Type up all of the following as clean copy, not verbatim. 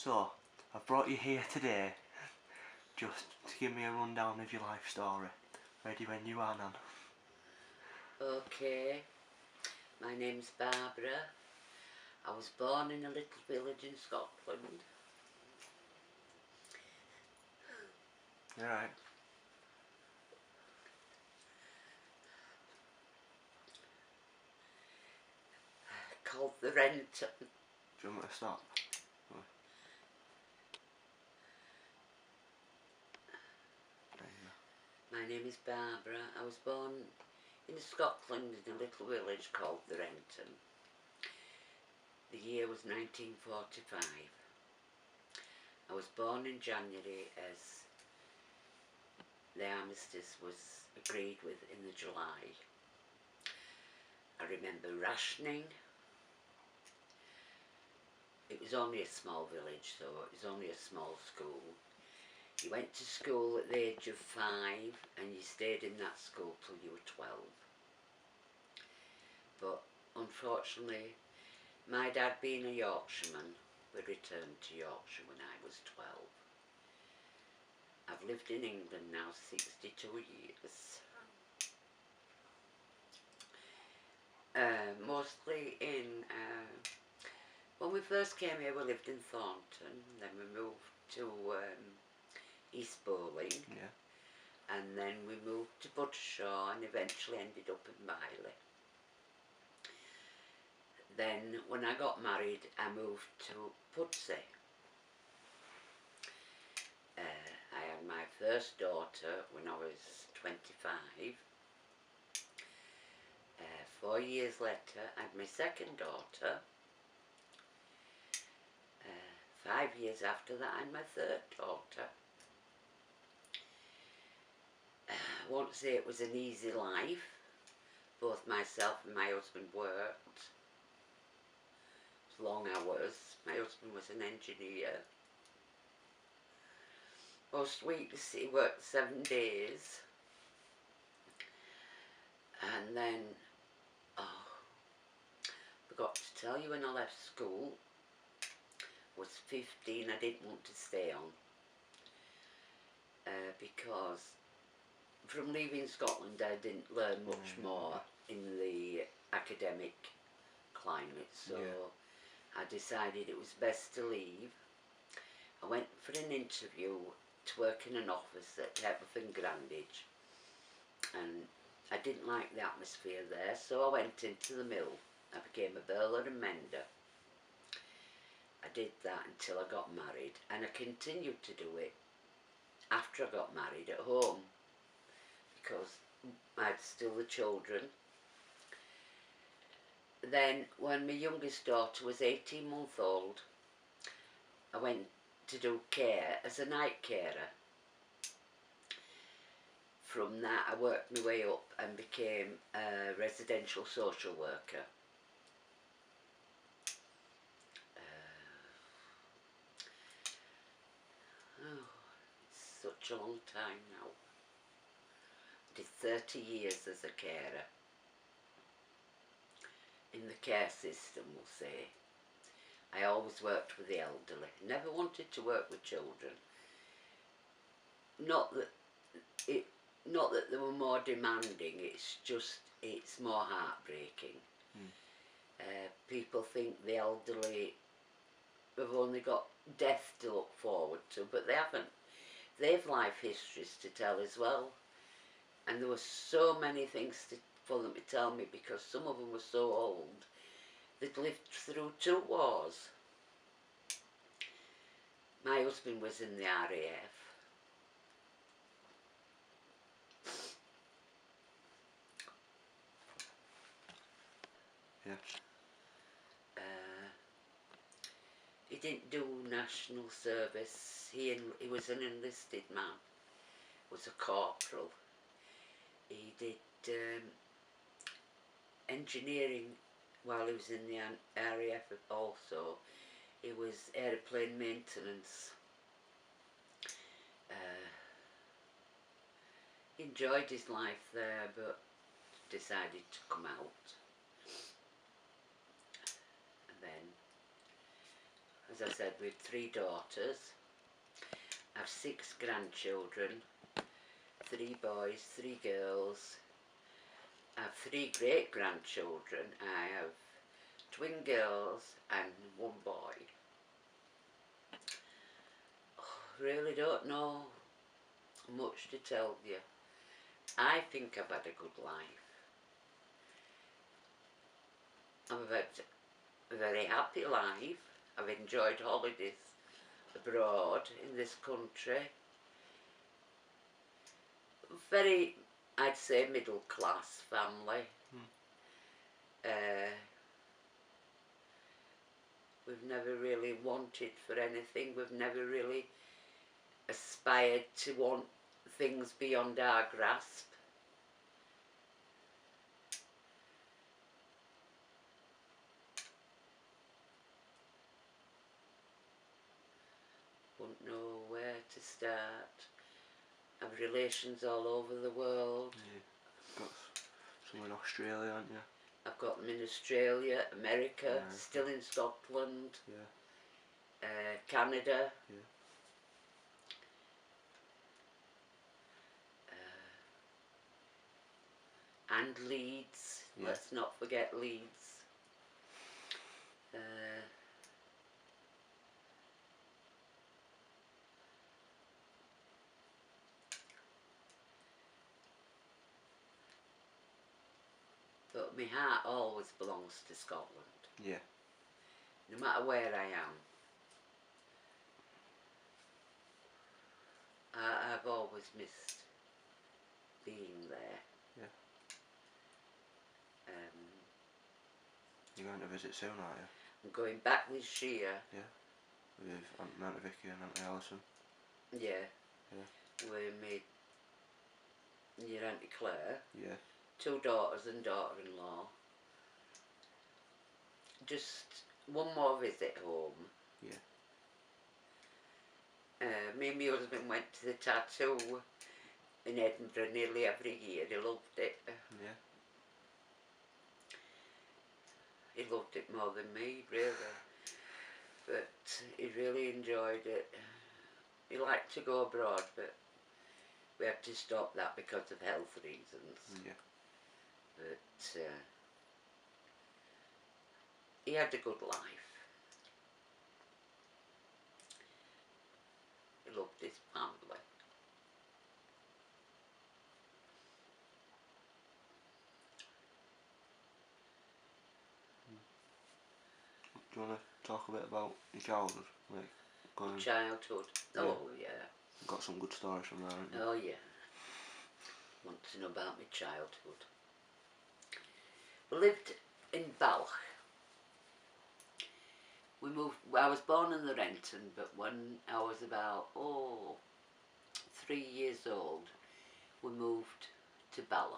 So, I've brought you here today just to give me a rundown of your life story. Ready when you are, Nan? Okay, my name's Barbara. I was born in a little village in Scotland. You alright? Called the Renton. Do you want me to stop? My name is Barbara. I was born in Scotland in a little village called the Renton. The year was 1945. I was born in January as the armistice was agreed with in the July. I remember rationing. It was only a small village, so it was only a small school. You went to school at the age of 5 and you stayed in that school till you were 12. But unfortunately, my dad being a Yorkshireman, we returned to Yorkshire when I was 12. I've lived in England now 62 years. Mostly when we first came here we lived in Thornton, then we moved to East Bowling, and then we moved to Buttershaw and eventually ended up in Miley. Then when I got married I moved to Pudsey. I had my first daughter when I was 25. 4 years later I had my second daughter. 5 years after that I had my third daughter. I won't say it was an easy life. Both myself and my husband worked. It was long hours. My husband was an engineer. Most weeks he worked 7 days. And then, forgot to tell you, when I left school, I was 15, I didn't want to stay on. Because from leaving Scotland I didn't learn much more in the academic climate, so I decided it was best to leave. I went for an interview to work in an office at Everton Grandage, and I didn't like the atmosphere there, so I went into the mill. I became a burler and mender. I did that until I got married, and I continued to do it after I got married at home, because I had still the children. Then when my youngest daughter was 18 months old, I went to do care as a night carer. From that I worked my way up and became a residential social worker. It's such a long time now. I did 30 years as a carer. In the care system, we'll say. I always worked with the elderly. Never wanted to work with children. Not that they were more demanding, it's just, it's more heartbreaking. People think the elderly have only got death to look forward to, but they haven't. They've life histories to tell as well. And there were so many things for them to tell me, because some of them were so old. They'd lived through 2 wars. My husband was in the RAF. He didn't do national service. He was an enlisted man. Was a corporal. He did engineering while he was in the RAF also. He was aeroplane maintenance. He enjoyed his life there, but decided to come out. And then, as I said, with 3 daughters. I have 6 grandchildren, 3 boys, 3 girls. I have 3 great grandchildren. I have twin girls and 1 boy. Really don't know much to tell you. I think I've had a good life. I've had a very happy life. I've enjoyed holidays abroad in this country. Very, I'd say, middle class family. We've never really wanted for anything. We've never really aspired to want things beyond our grasp. Wouldn't know where to start. I've relations all over the world. Yeah. Got some in Australia, haven't you? I've got them in Australia, America, still in Scotland, Canada. Yeah. And Leeds. Yeah. Let's not forget Leeds. But my heart always belongs to Scotland. Yeah. No matter where I am. I've always missed being there. Yeah. You're going to visit soon, aren't you? I'm going back this year. Yeah. With Aunt Vicky and Auntie Alison. Yeah. Yeah. With me, your Auntie Claire. Yeah. 2 daughters and daughter-in-law. Just one more visit home. Yeah. Me and my husband went to the tattoo in Edinburgh nearly every year. He loved it. Yeah. He loved it more than me, really. But he really enjoyed it. He liked to go abroad, but we had to stop that because of health reasons. Yeah. But he had a good life. He loved his family. Do you want to talk a bit about your childhood? Like, going, Childhood. Yeah. Oh, yeah. got some good stories from there, haven't you? Oh, yeah. Want to know about my childhood. We lived in Balch. We moved, I was born in the Renton, but when I was about, 3 years old, we moved to Balch.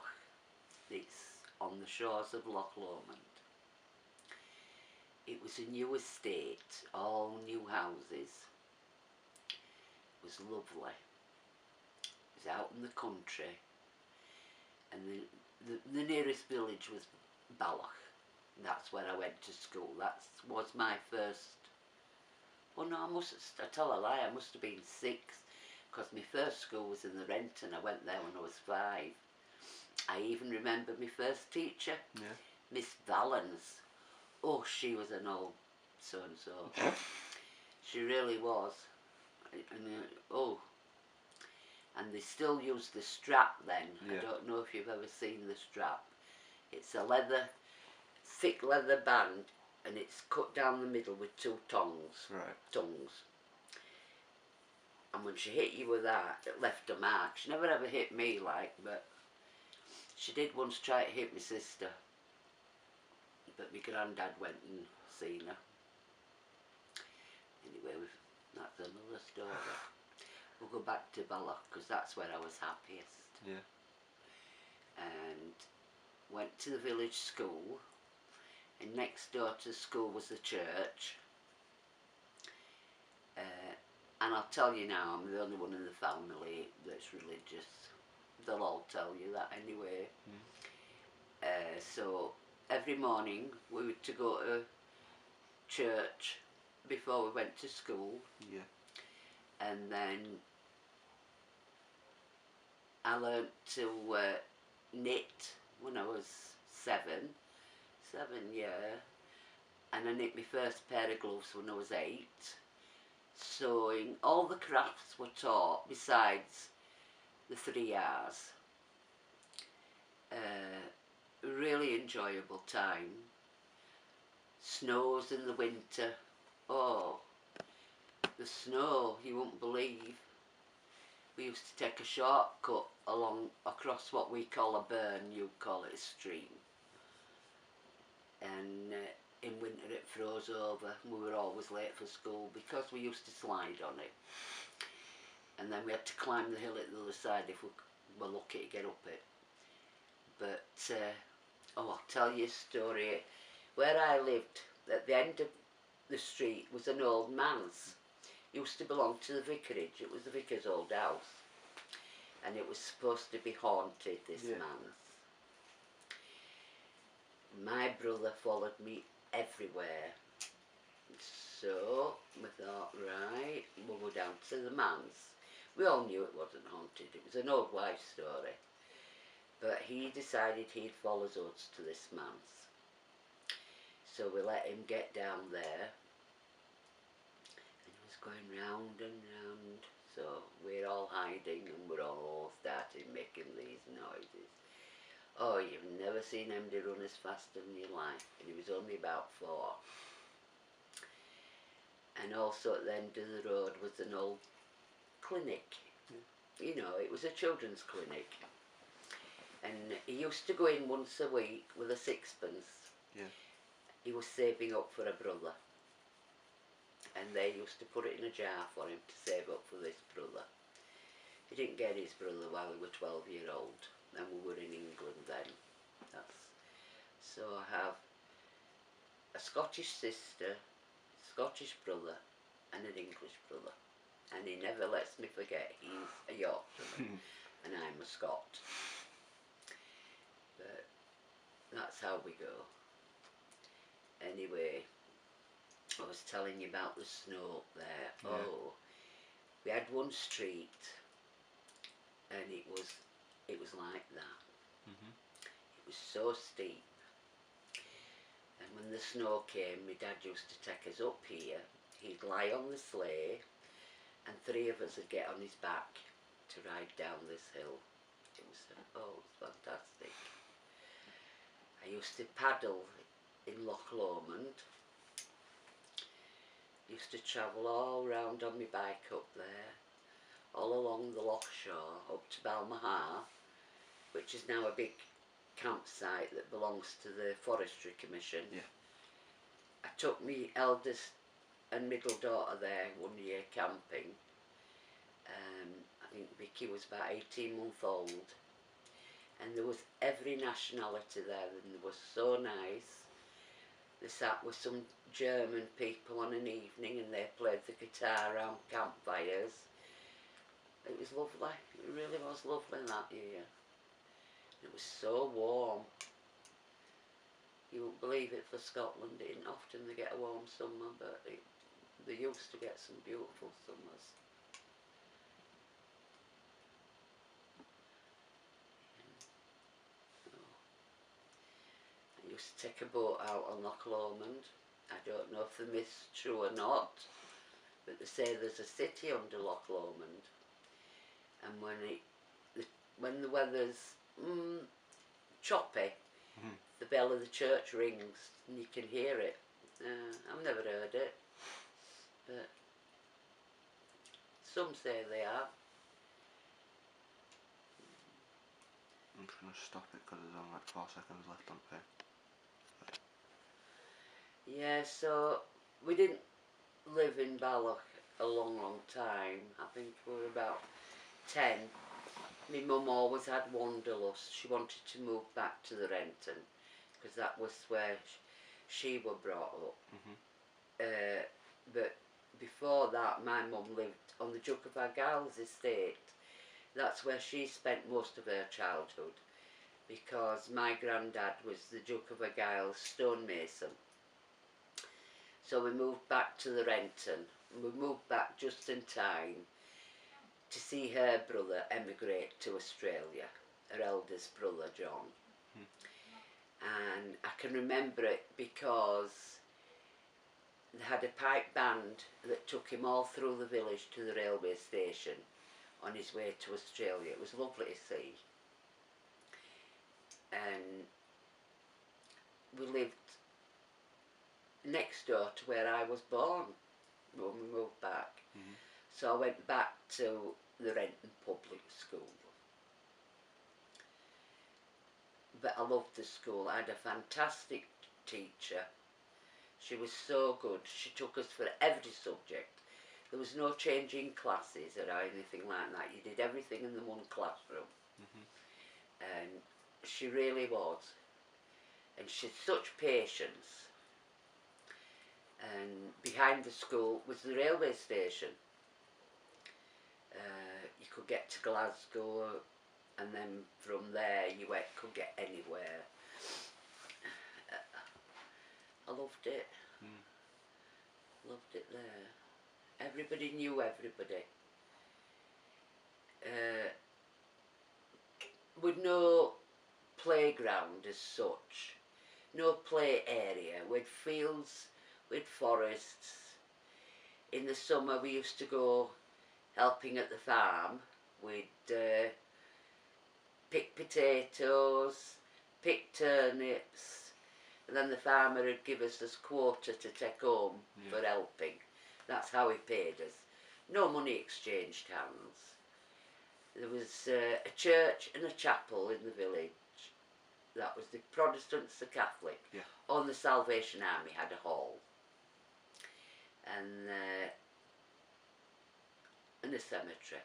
It's on the shores of Loch Lomond. It was a new estate, all new houses. It was lovely. It was out in the country, and the nearest village was Balach. That's where I went to school. That was my first. Well, no, I tell a lie. I must have been 6, because my first school was in the Renton. I went there when I was 5. I even remember my first teacher, Miss Valens. Oh, she was an old so and so. She really was. And they still use the strap then. Yeah. I don't know if you've ever seen the strap. It's a thick leather band, and it's cut down the middle with 2 tongues. Right. Tongues. And when she hit you with that, it left a mark. She never ever hit me, but she did once try to hit my sister. But my granddad went and seen her. Anyway, that's another story. We'll go back to Balloch, because that's where I was happiest. Yeah. And went to the village school, and next door to school was the church. And I'll tell you now, I'm the only one in the family that's religious. They'll all tell you that anyway. So every morning we were to go to church before we went to school. Yeah. And then I learnt to knit when I was 7, yeah, and I knit my first pair of gloves when I was 8. Sewing, all the crafts were taught besides the 3 R's. Really enjoyable time. Snows in the winter. Oh, the snow, you wouldn't believe. We used to take a shortcut along across what we call a burn, you'd call it a stream. And in winter it froze over and we were always late for school because we used to slide on it. And then we had to climb the hill at the other side if we were lucky to get up it. But, oh, I'll tell you a story. Where I lived, at the end of the street was an old man's. It used to belong to the vicarage. It was the vicar's old house. And it was supposed to be haunted, this man's. My brother followed me everywhere. So we thought, right, we'll go down to the man's. We all knew it wasn't haunted. It was an old wife story. But he decided he'd follow us to this man's. So we let him get down there. And he was going round and round. So we're all hiding and we're all starting making these noises. Oh, you've never seen anybody run as fast in your life. And he was only about 4. And also at the end of the road was an old clinic. You know, it was a children's clinic. And he used to go in once a week with a 6pence. Yeah. He was saving up for a brother. And they used to put it in a jar for him to save up for this brother. He didn't get his brother while he was 12-year-old. And we were in England then. So I have a Scottish sister, Scottish brother and an English brother. And he never lets me forget he's a Yorkshireman and I'm a Scot. But that's how we go. Anyway, I was telling you about the snow up there. Yeah. Oh, we had one street and it was like that. It was so steep. And when the snow came, my dad used to take us up here. He'd lie on the sleigh and 3 of us would get on his back to ride down this hill. It was fantastic. I used to paddle in Loch Lomond. Used to travel all round on my bike up there, all along the Loch Shore, up to Balmaha, which is now a big campsite that belongs to the Forestry Commission. Yeah. I took my eldest and middle daughter there one year camping. I think Vicky was about 18 months old. And there was every nationality there and they were so nice. They sat with some German people on an evening and they played the guitar around campfires. It was lovely. It really was lovely that year. It was so warm. You won't believe it for Scotland. It didn't often they get a warm summer, but they used to get some beautiful summers. I used to take a boat out on Loch Lomond. I don't know if the myth's true or not, but they say there's a city under Loch Lomond, and when the weather's choppy, the bell of the church rings and you can hear it. I've never heard it, but some say they are. I'm just going to stop it because there's only like 4 seconds left on pay. Yeah, so we didn't live in Balloch a long time. I think we were about 10. My mum always had wanderlust. She wanted to move back to the Renton because that was where she was brought up. But before that, my mum lived on the Duke of Argyll's estate. That's where she spent most of her childhood because my granddad was the Duke of Argyll's stonemason. So we moved back to the Renton. We moved back just in time to see her brother emigrate to Australia, her eldest brother John. And I can remember it because they had a pipe band that took him all through the village to the railway station on his way to Australia. It was lovely to see. And we lived next door to where I was born when we moved back. So I went back to the Renton Public School. But I loved the school. I had a fantastic teacher. She was so good. She took us for every subject. There was no changing classes or anything like that. You did everything in the one classroom. And she really was. And she had such patience. And behind the school was the railway station. You could get to Glasgow, and then from there you could get anywhere. I loved it. Loved it there. Everybody knew everybody. With no playground as such, no play area, with fields, with forests. In the summer we used to go helping at the farm. We'd pick potatoes, pick turnips, and then the farmer would give us this quota to take home for helping. That's how he paid us. No money exchanged hands. There was a church and a chapel in the village. That was the Protestants, the Catholic. On the Salvation Army had a hall. And a cemetery.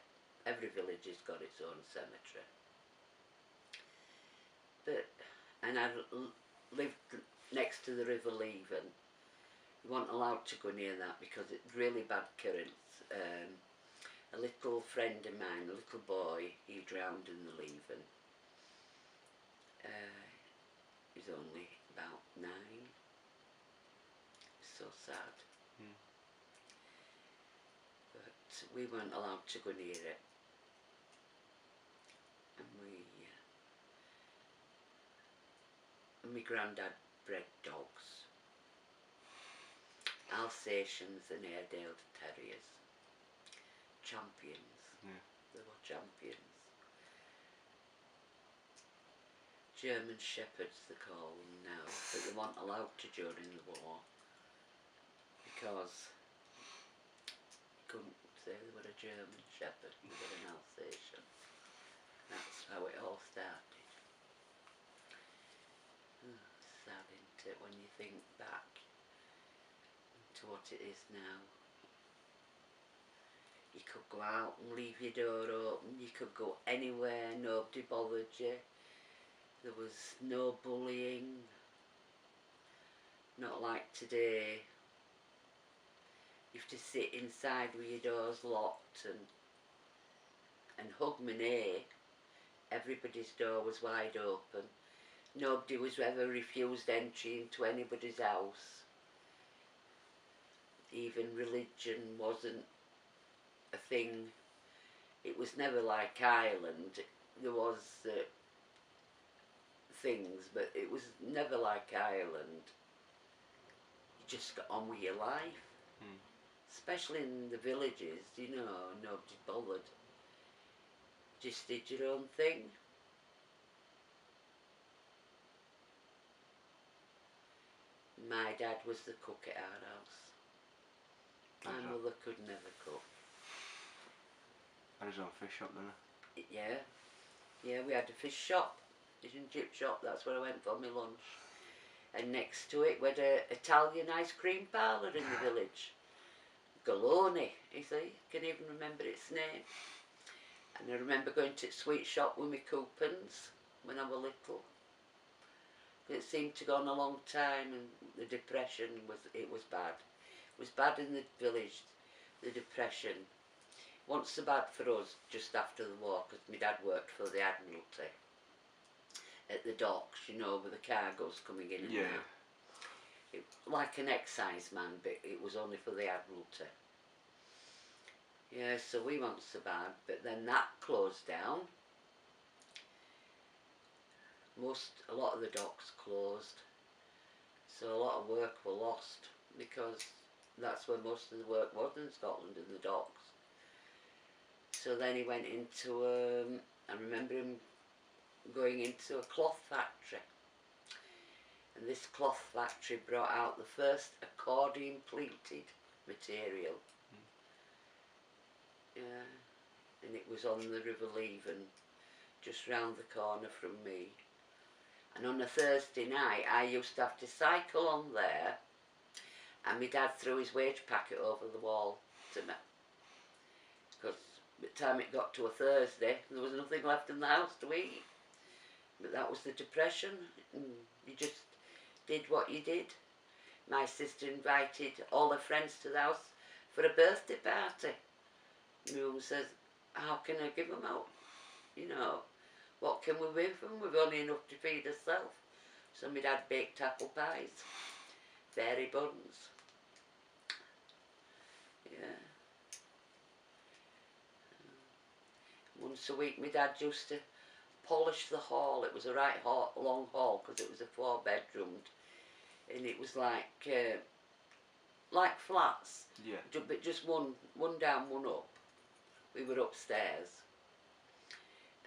Every village has got its own cemetery. And I lived next to the River Leven. You weren't allowed to go near that because it's really bad currents. A little friend of mine, a little boy, he drowned in the Leven. He's only about 9. So sad. But we weren't allowed to go near it. And my granddad bred dogs. Alsatians and Airedale Terriers. Champions. They were champions. German Shepherds they call them now, but they weren't allowed to during the war because you couldn't say they were a German Shepherd, they were an Alsatian. That's how it all started. Sad, isn't it, when you think back to what it is now. You could go out and leave your door open, you could go anywhere, nobody bothered you. There was no bullying, not like today. You have to sit inside with your doors locked and hug my nay. Everybody's door was wide open. Nobody was ever refused entry into anybody's house. Even religion wasn't a thing. It was never like Ireland. There was things, but it was never like Ireland. You just got on with your life. Especially in the villages, you know, nobody bothered. Just did your own thing. My dad was the cook at our house. My mother could never cook. Had his own fish shop, didn't he? Yeah, we had a fish shop, fish and chip shop, that's where I went for my lunch. And next to it we had an Italian ice cream parlour in the village. Galoni, you see, can even remember its name. And I remember going to the sweet shop with my coupons when I was little. It seemed to go on a long time, and the depression was bad. It was bad in the village, the depression. Once so bad for us just after the war, because my dad worked for the Admiralty at the docks, you know, with the cargoes coming in and out. like an exciseman, but it was only for the Admiralty. Yeah, so we weren't so bad, but then that closed down. A lot of the docks closed, so a lot of work were lost, because that's where most of the work was in Scotland, in the docks. So then he went into, I remember him going into a cloth factory, and this cloth factory brought out the first accordion pleated material. Yeah, and it was on the River Leven, just round the corner from me. And on a Thursday night I used to have to cycle on there, and my dad threw his wage packet over the wall to me, because by the time it got to a Thursday there was nothing left in the house to eat. But that was the Depression, and you just did what you did. My sister invited all her friends to the house for a birthday party. My mum says, how can I give them out? You know, what can we give them? We've only enough to feed ourselves. So my dad baked apple pies, fairy buns. Yeah. Once a week my dad used to polish the hall. It was a right long hall, because it was a 4-bedroomed, and it was like flats. Yeah. But just one down, one up. We were upstairs,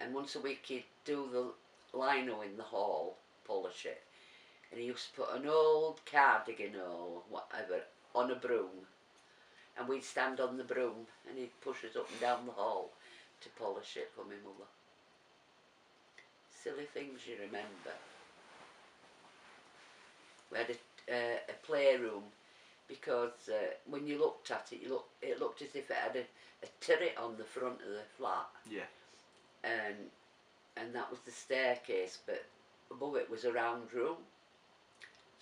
and once a week he'd do the lino in the hall, polish it, and he used to put an old cardigan or whatever on a broom, and we'd stand on the broom and he'd push us up and down the hall to polish it for my mother. Silly things you remember. We had a playroom, because when you looked at it, it looked as if it had a turret on the front of the flat. Yeah. And that was the staircase, but above it was a round room.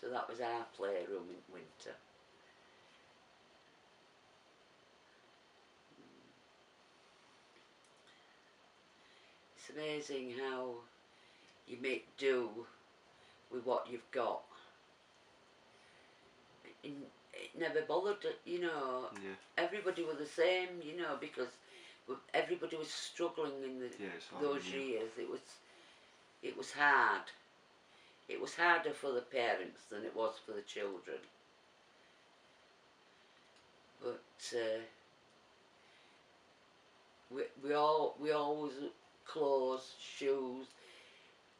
So that was our playroom in winter. It's amazing how you make do with what you've got. It never bothered, you know. Yeah. Everybody was the same, you know, because everybody was struggling in those years. It was hard. It was harder for the parents than it was for the children. But we always clothes, shoes.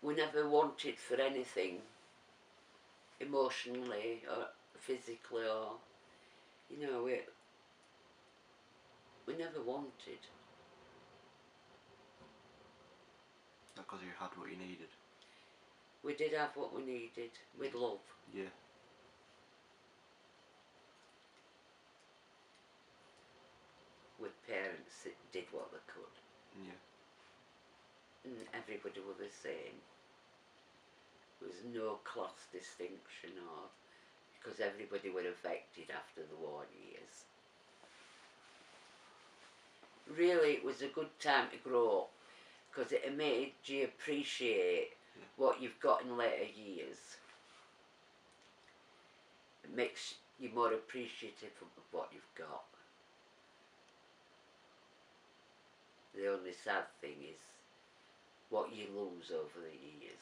We never wanted for anything, emotionally or physically, or you know, we never wanted. Because you had what you needed. We did have what we needed, with love. Yeah. With parents that did what they could. Yeah. And everybody were the same. There was no class distinction, or because everybody were affected after the war years. Really, it was a good time to grow up, because it made you appreciate what you've got in later years. It makes you more appreciative of what you've got. The only sad thing is what you lose over the years.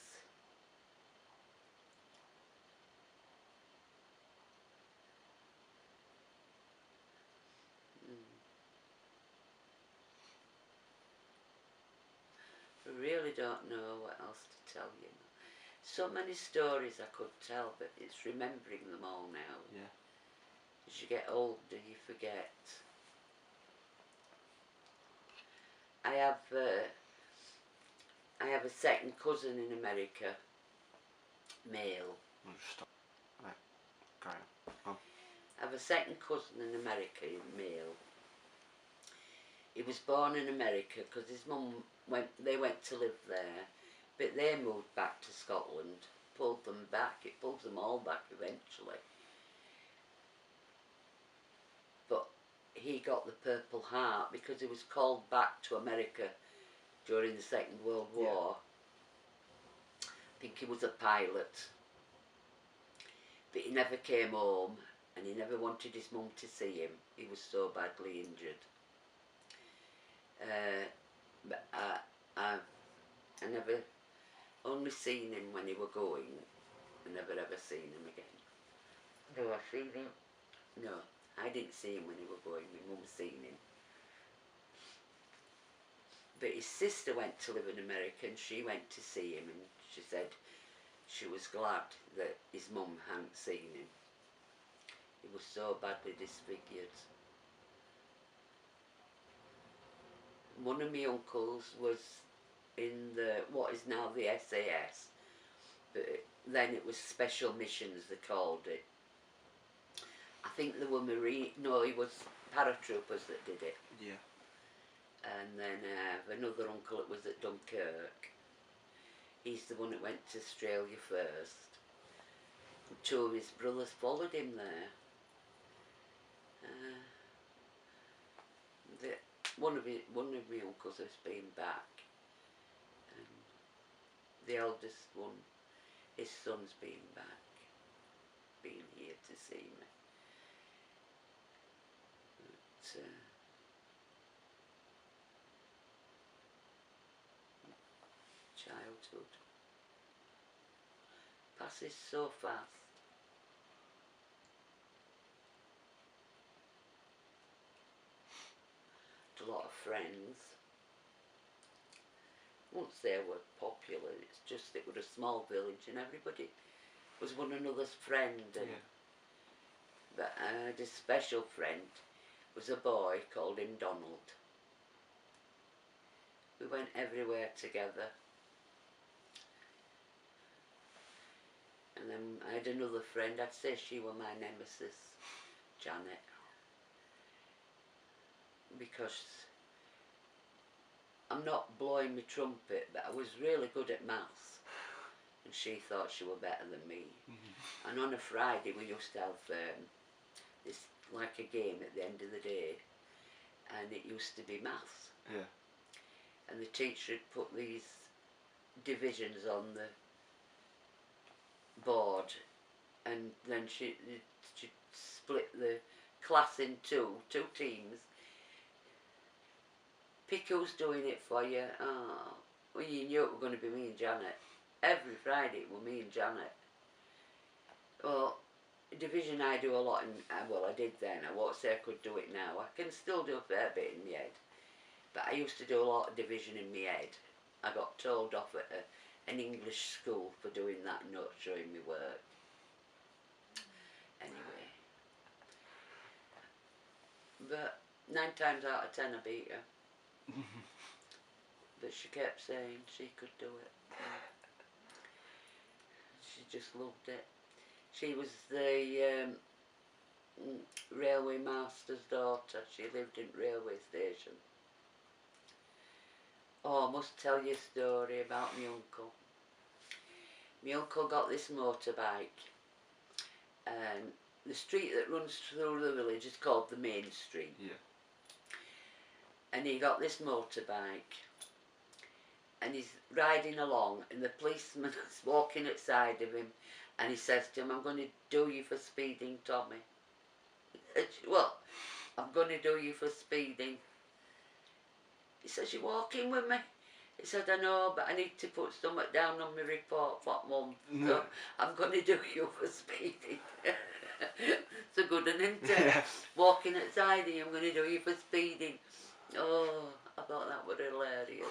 I really don't know what else to tell you. So many stories I could tell, but it's remembering them all now. Yeah. As you get older, you forget. I have a second cousin in America, male. I'll just stop. Right. Carry on. I have a second cousin in America, male. He was born in America because his mum they went to live there, but they moved back to Scotland, pulled them back. It pulls them all back eventually. But he got the Purple Heart because he was called back to America during the Second World War. I think he was a pilot. But he never came home, and he never wanted his mum to see him. He was so badly injured. But I never, only seen him when he were going. I never ever seen him again. Do I see him? No, I didn't see him when he were going. My mum seen him. But his sister went to live in America, and she went to see him, and she said she was glad that his mum hadn't seen him. He was so badly disfigured. One of my uncles was in what is now the SAS, but then it was Special Missions, they called it. I think they were it was paratroopers that did it. Yeah. And then I have another uncle that was at Dunkirk. He's the one that went to Australia first. And two of his brothers followed him there. One of my uncles has been back, and the eldest one, his son's been back, been here to see me. But, childhood passes so fast. A lot of friends. Once they were popular, it's just it was a small village and everybody was one another's friend. And but I had a special friend, was a boy, called him Donald. We went everywhere together. And then I had another friend, I'd say she was my nemesis, Janet. Because I'm not blowing my trumpet, but I was really good at maths, and she thought she was better than me. Mm-hmm. And on a Friday we used to have this like a game at the end of the day, and it used to be maths. Yeah. And the teacher had put these divisions on the board, and then she split the class in two teams. Pick who's doing it for you. Oh, well, you knew it was going to be me and Janet. Every Friday it was me and Janet. Well, division I do a lot in, well I did then, I won't say I could do it now. I can still do a fair bit in my head. But I used to do a lot of division in my head. I got told off at an English school for doing that and not showing me work. Anyway. But 9 times out of 10 I beat her. But she kept saying she could do it. She just loved it. She was the railway master's daughter. She lived in railway station. Oh, I must tell you a story about my uncle. My uncle got this motorbike, and the street that runs through the village is called the Main Street. Yeah. And he got this motorbike, and he's riding along, and the policeman is walking outside of him, and he says to him, "I'm going to do you for speeding, Tommy." "Well, I'm going to do you for speeding." He says, "You're walking with me?" He said, "I know, but I need to put something down on my report for Mum. So I'm going to do you for speeding." It's a good one, isn't it? Yeah. Walking outside of you, "I'm going to do you for speeding." Oh, I thought that was hilarious.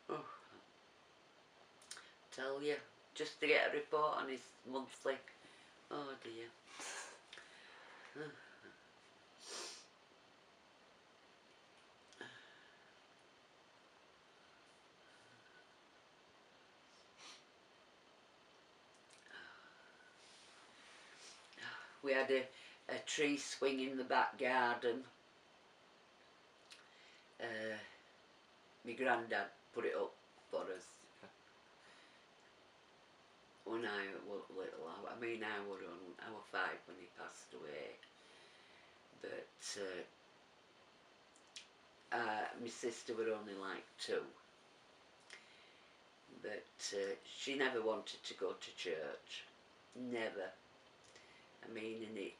Oh. Tell you, just to get a report on his monthly. Oh dear. We had a tree swing in the back garden. My granddad put it up for us. When I was little, I mean I was 5 when he passed away. But my sister were only like 2. But she never wanted to go to church. Never. I mean, and it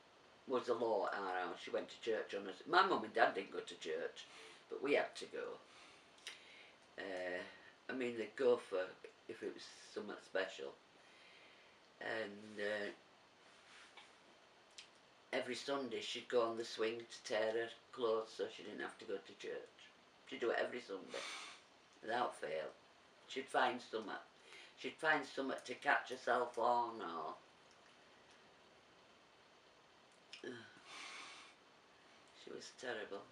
was a law at our house. She went to church on us. My mum and dad didn't go to church, but we had to go. I mean, they'd go for if it was something special. And every Sunday she'd go on the swing to tear her clothes so she didn't have to go to church. She'd do it every Sunday, without fail. She'd find something. She'd find something to catch herself on, or she was terrible.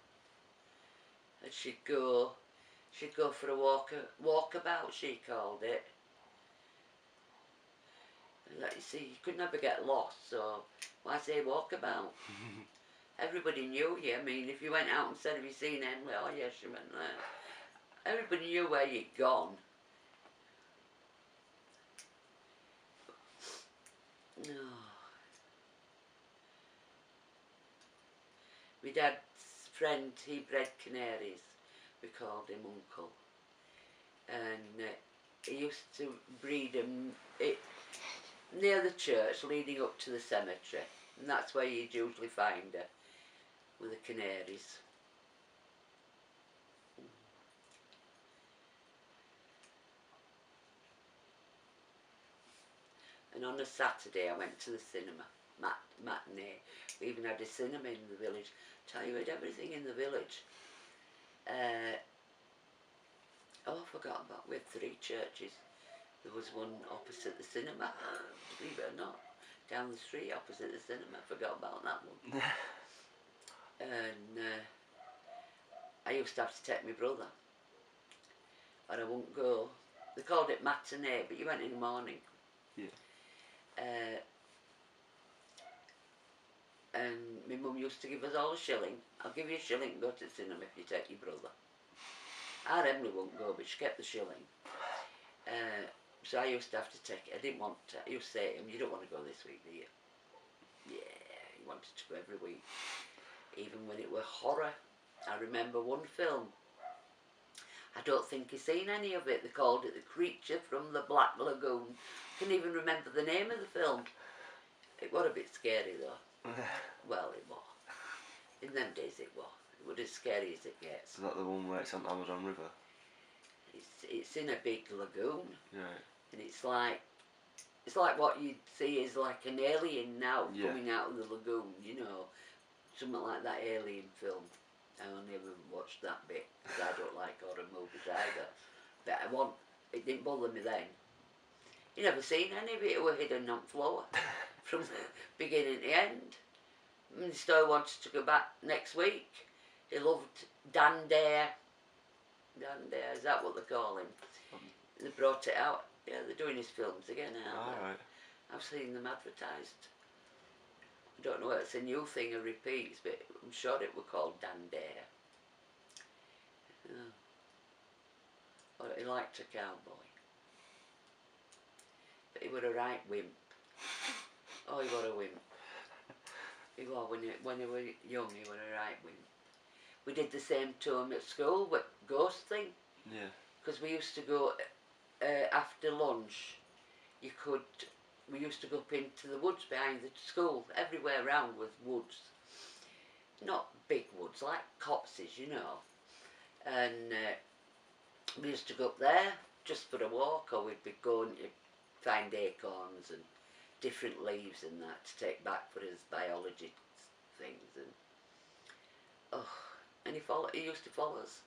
And she'd go for a walkabout, she called it. And like you see, you could never get lost, so why say walkabout? Everybody knew you. I mean, if you went out and said, have you seen Emily? Oh yes, she went there. Everybody knew where you'd gone. No. My dad's friend, he bred canaries. We called him Uncle. And he used to breed them near the church leading up to the cemetery. And that's where you'd usually find her, with the canaries. And on a Saturday I went to the cinema, matinee. We even had a cinema in the village. Tell you, we had everything in the village. Oh, I forgot about, we had 3 churches. There was one opposite the cinema, believe it or not, down the street opposite the cinema. I forgot about that one. And I used to have to take my brother, or I wouldn't go. They called it matinee, but you went in the morning. Yeah. And my mum used to give us all a shilling. I'll give you a shilling and go to the cinema if you take your brother. Our Emily wouldn't go, but she kept the shilling. So I used to have to take it. I didn't want to. I used to say to him, you don't want to go this week, do you? Yeah, he wanted to go every week. Even when it were horror. I remember one film. I don't think he's seen any of it. They called it The Creature from the Black Lagoon. I can't even remember the name of the film. It was a bit scary though. Well, it was. In them days it was. It was as scary as it gets. Is that the one where it's on Amazon River? It's in a big lagoon. Right. And it's like what you'd see is like an alien now coming out of the lagoon, you know. Something like that alien film. I only ever watched that bit because I don't like horror movies either. But it didn't bother me then. You never seen any of it. It were hidden on the floor from the beginning to end. And he still wanted to go back next week. He loved Dan Dare. Dan Dare, is that what they call him? They brought it out. Yeah, they're doing his films again now. Alright. I've seen them advertised. I don't know whether it's a new thing or repeats, but I'm sure it was called Dan Dare. Yeah. Well, he liked a cowboy. But he was a right wimp. Oh, he was a wimp. He was, when he was young, he was a right wimp. We did the same to him at school, with ghost thing. Yeah. Because we used to go, after lunch, we used to go up into the woods behind the school. Everywhere around was woods. Not big woods, like copses, you know. And we used to go up there just for a walk, or we'd be going to find acorns and different leaves and that to take back for his biology things. And and he used to follow us.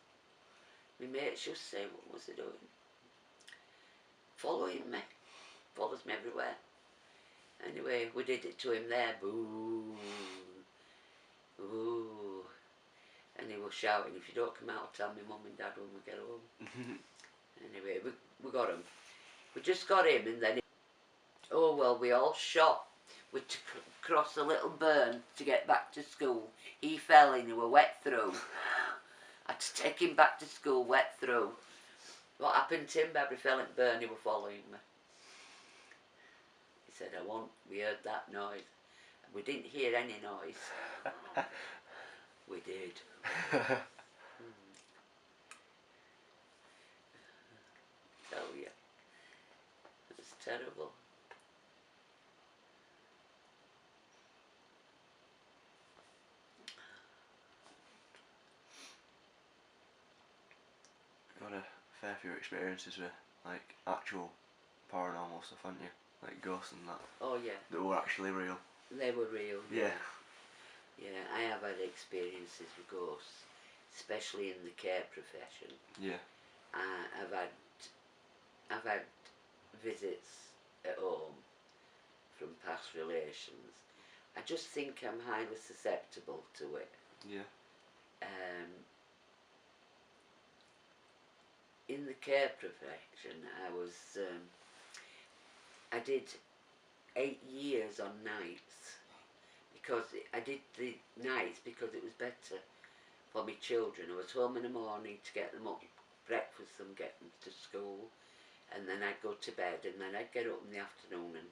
My mates used to say, what was he doing? Following me. Follows me everywhere. Anyway, we did it to him there. Boo. Boo. And he was shouting, if you don't come out, tell me mum and dad when we get home. Anyway, we got him. We just got him, and then we all shot. We had to cross a little burn to get back to school. He fell and he were wet through. I had to take him back to school wet through. What happened to him? Baby fell in burn, he were following me. He said, we heard that noise. We didn't hear any noise. We did. Tell you. terrible. Got a fair few experiences with like actual paranormal stuff, haven't you? Like ghosts and that. Oh yeah. That were actually real. They were real. Yeah. Yeah, I have had experiences with ghosts, especially in the care profession. Yeah. I've had visits at home from past relations. I just think I'm highly susceptible to it. Yeah. In the care profession, I did 8 years on nights, because I did the nights because it was better for my children. I was home in the morning to get them up, breakfast them, get them to school, and then I'd go to bed, and then I'd get up in the afternoon and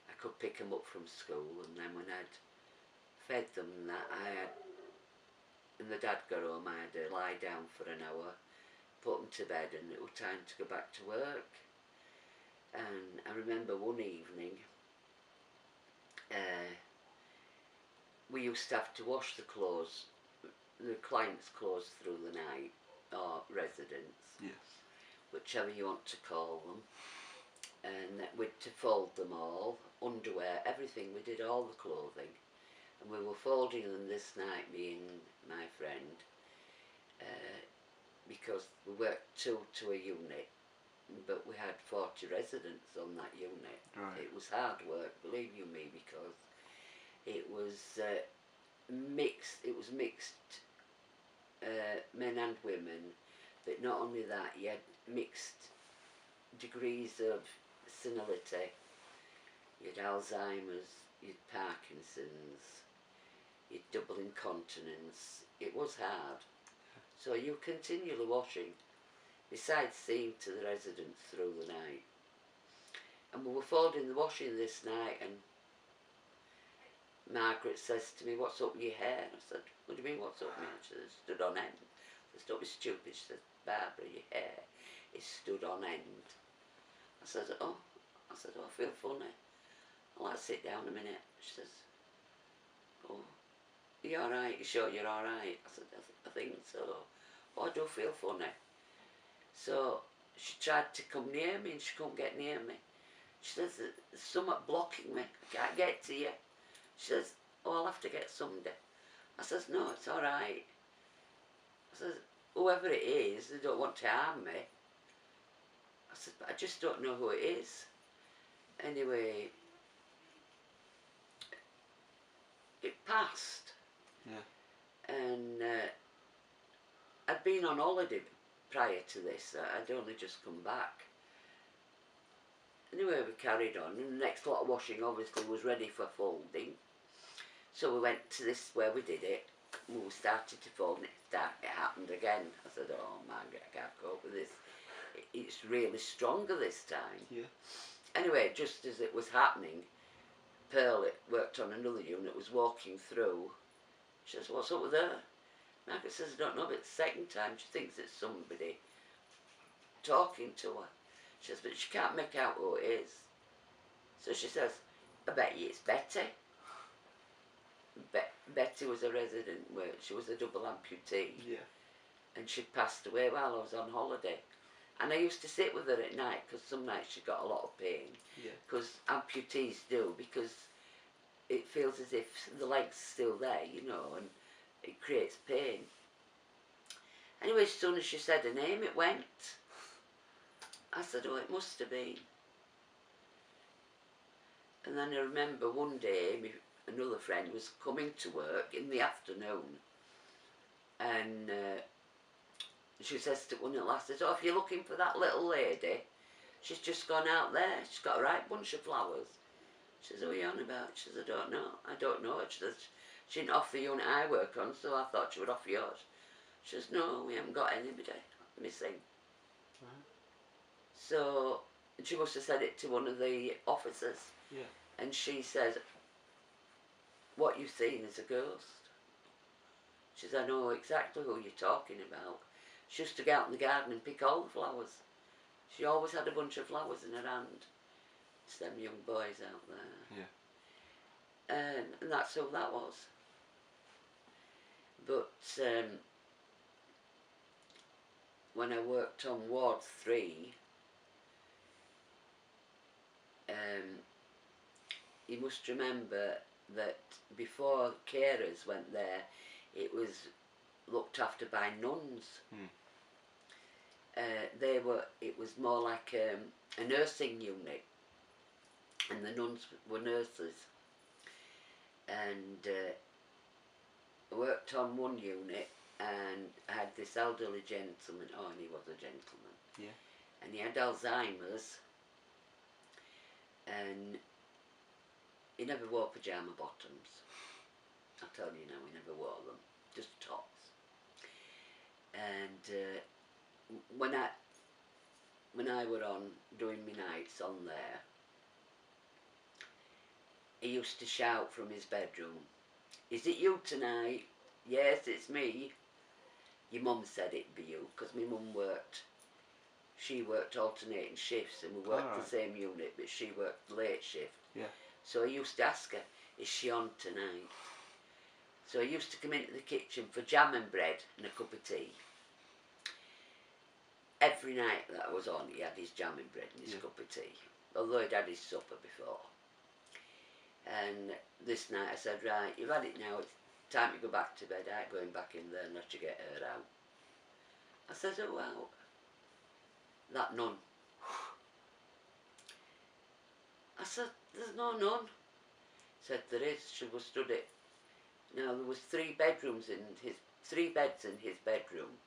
I could pick them up from school, and then when I'd fed them and that, and the dad got home, I had to lie down for an hour, put them to bed, and it was time to go back to work. And I remember one evening, we used to have to wash the clothes, the clients' clothes through the night, or residents, Yes. whichever you want to call them, and we'd to fold them all, underwear, everything. We did all the clothing, and we were folding them this night, me and my friend, because we worked 2 to a unit, but we had 40 residents on that unit. Right. It was hard work, believe you me, because it was mixed. It was mixed men and women, but not only that, you had mixed degrees of senility. You had Alzheimer's, you had Parkinson's, you had double incontinence. It was hard. So you were continually washing, besides seeing to the residents through the night. And we were folding the washing this night, and Margaret says to me, "What's up with your hair?" I said, "What do you mean, what's up with me?" She said, "It stood on end." I said, "Don't be stupid." She said, "Barbara, your hair is stood on end." I said, "Oh." I said, "Oh, I feel funny. I'll like sit down a minute." She says, "Oh, are you alright? You sure you're alright?" I said, I think so. "Oh, I do feel funny." So she tried to come near me, and she couldn't get near me. She says, "There's something blocking me. I can't get to you." She says, "Oh, I'll have to get somebody." I says, "No, it's alright." I says, "Whoever it is, they don't want to harm me." I said, "But I just don't know who it is." Anyway, it passed. Yeah. And I'd been on holiday prior to this. I'd only just come back. Anyway, we carried on, and the next lot of washing obviously was ready for folding. So we went to this where we did it. We started to fold, and it happened again. I said, "Oh, Margaret, I can't cope with this. It's really stronger this time." Yeah. Anyway, just as it was happening, Pearl, it worked on another unit, was walking through. She says, "What's up with her?" Margaret says, "I don't know, but it's the second time she thinks it's somebody talking to her." She says, "But she can't make out who it is." So she says, "I bet you it's Betty." Betty was a resident where she was a double amputee. Yeah. And she passed away while I was on holiday. And I used to sit with her at night, because some nights she got a lot of pain. Yeah. Because amputees do, because it feels as if the leg's still there, you know, and it creates pain. Anyway, as soon as she said her name, it went. I said, "Oh, it must have been." And then I remember one day, another friend was coming to work in the afternoon, and she says to one of the lasses, "Oh, if you're looking for that little lady, she's just gone out there. She's got a right bunch of flowers." She says, "What are you on about?" She says, "I don't know. I don't know." She says, "She didn't offer the unit I work on, so I thought she would offer yours." She says, "No, we haven't got anybody missing." Right. So she must have said it to one of the officers. Yeah. And she says, "What you've seen is a ghost." She says, "I know exactly who you're talking about." She used to go out in the garden and pick all the flowers. She always had a bunch of flowers in her hand. It's them young boys out there. Yeah. And that's who that was. But when I worked on Ward 3, you must remember that before carers went there, it was looked after by nuns. It was more like a nursing unit, and the nuns were nurses. And I worked on one unit, and I had this elderly gentleman. Oh, and he was a gentleman. Yeah. And he had Alzheimer's, and he never wore pyjama bottoms. I'll tell you now, he never wore them, just tops. And when I were on doing my nights on there, he used to shout from his bedroom, "Is it you tonight?" "Yes, it's me." "Your mum said it'd be you," because my mum worked. She worked alternating shifts, and we worked the same unit, but she worked the late shift. Yeah. So I used to ask her, "Is she on tonight?" So I used to come into the kitchen for jam and bread and a cup of tea. Every night that I was on, he had his jam and bread and his cup of tea, although he'd had his supper before. And this night I said, "Right, you've had it now, it's time to go back to bed. I ain't going back in there and let you get her out." I said, "Oh, out?" "That nun." I said, "There's no nun." Said, "There is, she was stood it." Now there was three beds in his bedroom,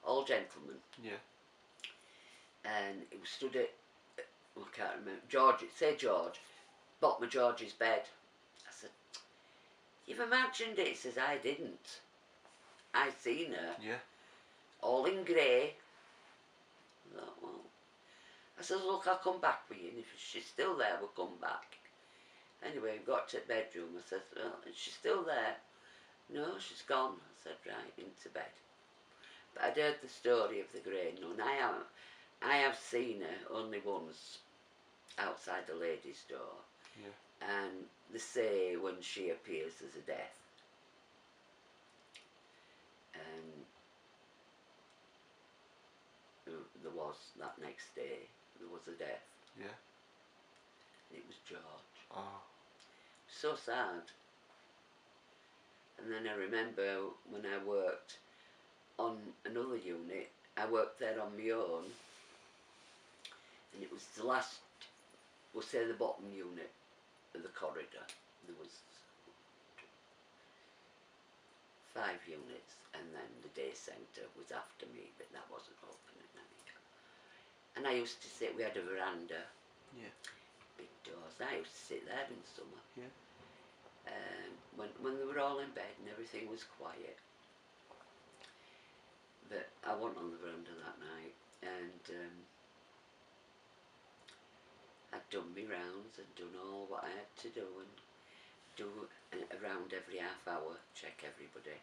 all gentlemen. Yeah. And it was stood at, I can't remember, George, bottom of George's bed. I said, "You've imagined it?" He says, "I didn't. I seen her." Yeah. All in grey. I thought, well. I said, "Look, I'll come back with you, and if she's still there, we'll come back." Anyway, we got to the bedroom. I said, "Well, is she still there?" "No, she's gone." I said, "Right, into bed." But I'd heard the story of the grey nun. I have seen her only once outside the ladies' door. Yeah. And they say when she appears there's a death. And there was, that next day, there was a death. Yeah. It was George. Oh. So sad. And then I remember when I worked on another unit, I worked there on my own, and it was the last, we'll say the bottom unit of the corridor. There was 5 units, and then the day centre was after me, but that wasn't open at night. And I used to sit, we had a veranda, Yeah. big doors. I used to sit there in summer. Yeah. When they were all in bed and everything was quiet. But I went on the veranda that night, and I'd done my rounds, I'd done all what I had to do, and do around every half hour, check everybody.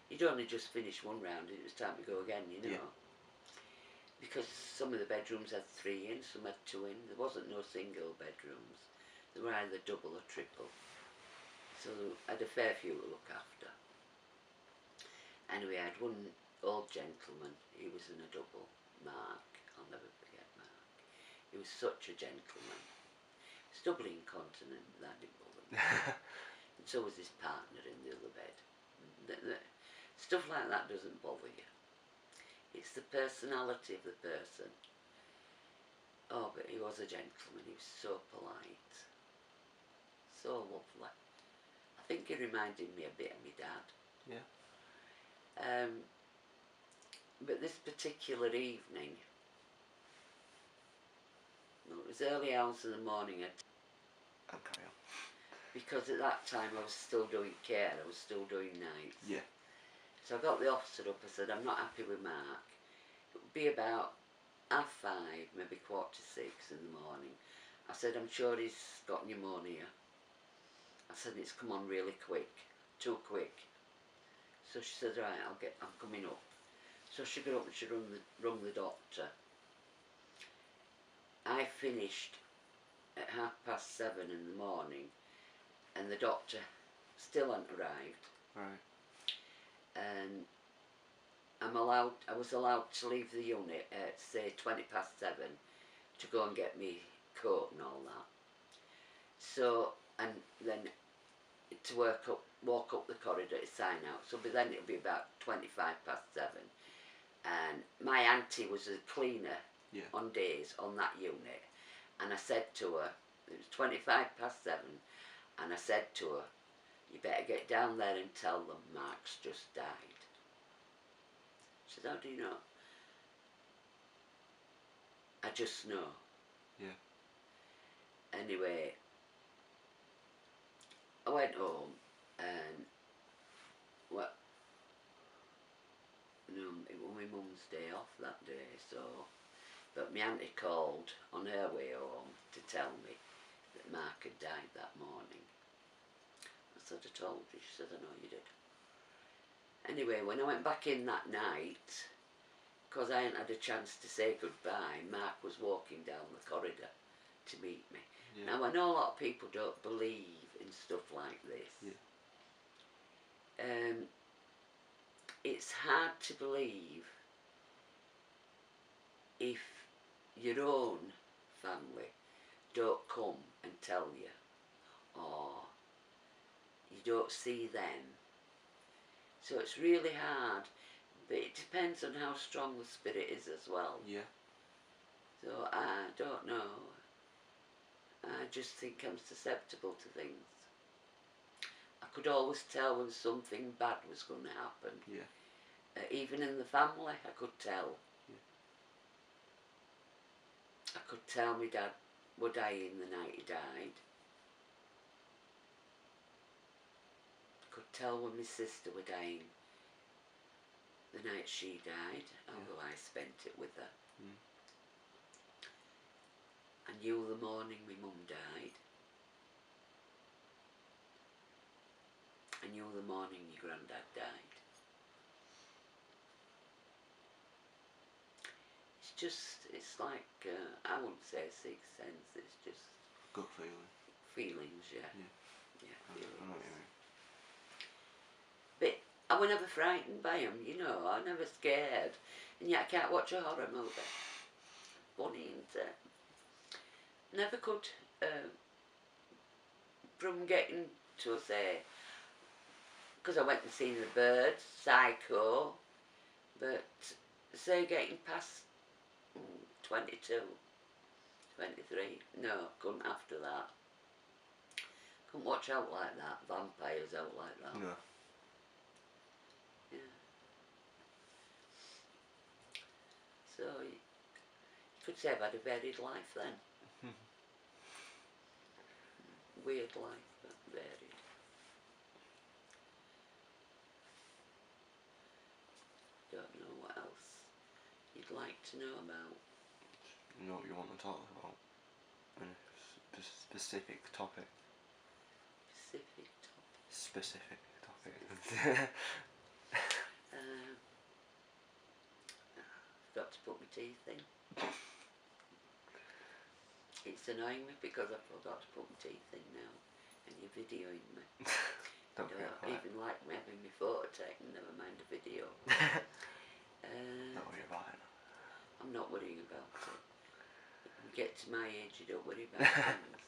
You'd only just finished one round and it was time to go again, you know. Yeah. Because some of the bedrooms had 3 in, some had 2 in. There wasn't no single bedrooms. They were either double or triple. So I had a fair few to look after. Anyway, I had one old gentleman, he was in a double, Mark, I'll never forget Mark. He was such a gentleman. He's doubly incontinent, that didn't bother me. And so was his partner in the other bed. Stuff like that doesn't bother you. It's the personality of the person. Oh, but he was a gentleman, he was so polite. So lovely. I think he reminded me a bit of my dad. Yeah. But this particular evening, well, it was early hours of the morning, I'll carry on. because at that time I was still doing care, I was still doing nights. Yeah. So I got the officer up, I said, "I'm not happy with Mark." It would be about 5:30, maybe 5:45 in the morning. I said, "I'm sure he's got pneumonia." I said, "It's come on really quick, too quick." So she said, "Right, I'm coming up." So she got up and she rung the doctor. I finished at 7:30 in the morning, and the doctor still hadn't arrived. Right. And I was allowed to leave the unit at say 7:20 to go and get me coat and all that. So, and then to walk up the corridor to sign out. So by then it'll be about 7:25. And my auntie was a cleaner on days on that unit. And I said to her, it was 7:25, and I said to her, you better get down there and tell them Mark's just died. She said, how do you know? I just know. Yeah. Anyway, I went home and it was my mum's day off that day, so but my auntie called on her way home to tell me that Mark had died that morning. I said, I told you. She said, I know you did. Anyway, when I went back in that night, because I hadn't had a chance to say goodbye, Mark was walking down the corridor to meet me. Yeah. Now I know a lot of people don't believe in stuff like this. Yeah. It's hard to believe if your own family don't come and tell you, or you don't see them. So it's really hard, but it depends on how strong the spirit is as well. Yeah. So I don't know. I just think I'm susceptible to things. I could always tell when something bad was going to happen. Yeah. Even in the family, I could tell. Yeah. I could tell my dad were dying the night he died. I could tell when my sister were dying the night she died, although I spent it with her. Mm. I knew the morning my mum died. I knew the morning your granddad died. It's like, I wouldn't say a sixth sense, it's just Gut feeling. feelings, yeah. Yeah. I Feelings. know what you mean. But I was never frightened by them, you know, I was never scared. And yet I can't watch a horror movie. Funny, isn't it? Never could, from getting to, say, because I went and seen The Birds, Psycho, but say getting past 22, 23, no, couldn't after that. Couldn't watch out like that, vampires out like that. No. Yeah. So you could say I've had a varied life then. Weird life, but varied. Don't know what else you'd like to know about. You know what you want to talk about? A specific topic. Specific topic. Specific topic. Forgot to put my teeth in. It's annoying me because I forgot to put my teeth in now, and you're videoing me. Don't even like me having my photo taken, never mind a video. Don't worry about it. I'm not worrying about it. When you get to my age, you don't worry about things.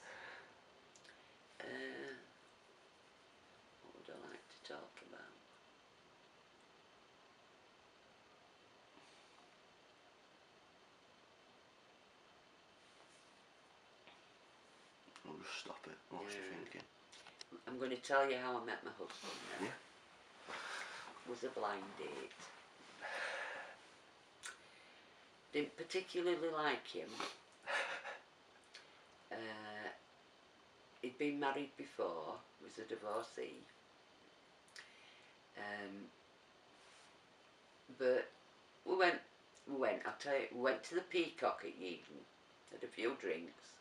What would I like to talk about? We'll just stop it. What's you thinking? I'm going to tell you how I met my husband now. Yeah. It was a blind date. Didn't particularly like him. He'd been married before, was a divorcee. But we went to the Peacock at Eden, had a few drinks.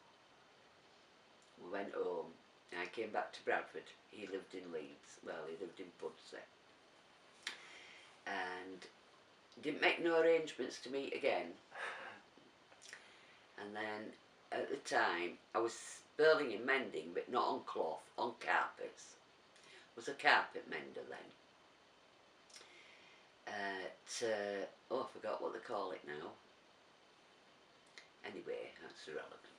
We went home. I came back to Bradford. He lived in Leeds. Well, he lived in Pudsey. And didn't make no arrangements to meet again. And then at the time I was burling and mending, but not on cloth, on carpets. I was a carpet mender then. Oh, I forgot what they call it now. Anyway, that's irrelevant.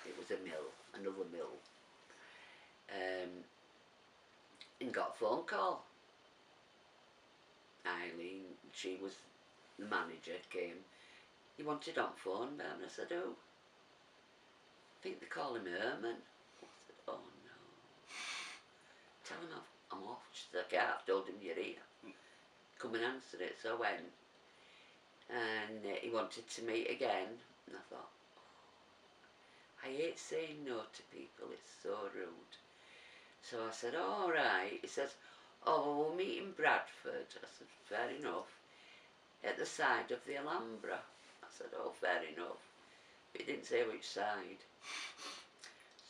It was a mill, another mill. And got a phone call. Eileen, she was the manager, came. He wanted on phone, ma'am. I said, oh, I think they call him Herman. I said, oh no. Tell him I'm off. She said, okay, I've told him you're here. Come and answer it. So I went. And he wanted to meet again. And I thought, oh, I hate saying no to people. It's so rude. So I said, oh, all right. He says, oh, well, we'll meet in Bradford. I said, fair enough. At the side of the Alhambra. I said, oh, fair enough. But he didn't say which side.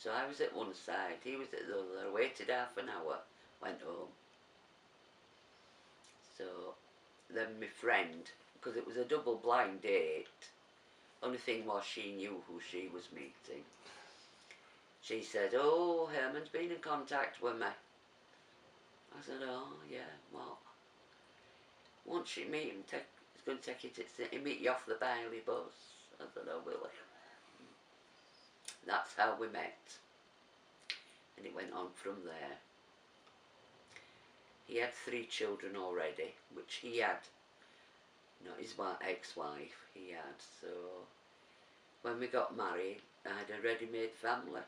So I was at one side, he was at the other. I waited half an hour, went home. So then my friend, because it was a double blind date, only thing was she knew who she was meeting. She said, oh, Herman's been in contact with me. I said, oh, yeah, well, once you meet him, he's going to take you to meet you off the Bailey bus. I said, oh, will he? That's how we met. And it went on from there. He had 3 children already, which he had, not his ex-wife, he had. So when we got married, I had a ready-made family.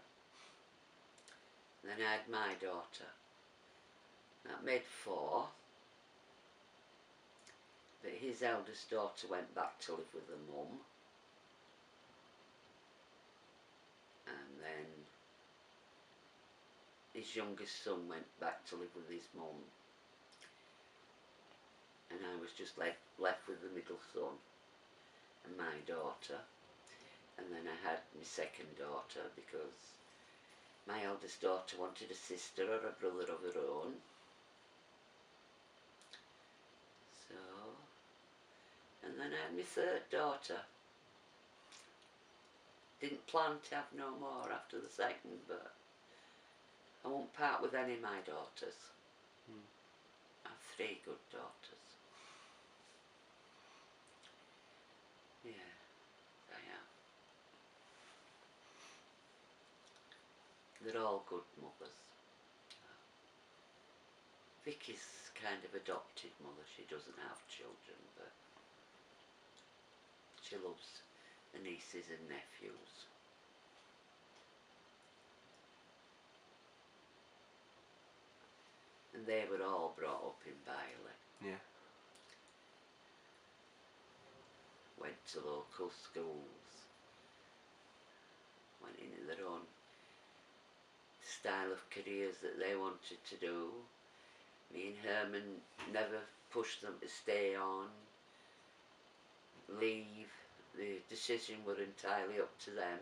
Then I had my daughter. That made 4. But his eldest daughter went back to live with her mum. And then his youngest son went back to live with his mum. And I was just left with the middle son and my daughter. And then I had my second daughter because my eldest daughter wanted a sister or a brother of her own. So, and then I had my third daughter. Didn't plan to have no more after the second, but I won't part with any of my daughters. I have 3 good daughters. Yeah, I am. They're all good mothers. Vicky's kind of adopted mother. She doesn't have children, but she loves the nieces and nephews. And they were all brought up in Bailey. Yeah. Went to local schools. Went into their own style of careers that they wanted to do. Me and Herman never pushed them to stay on, leave. The decision was entirely up to them.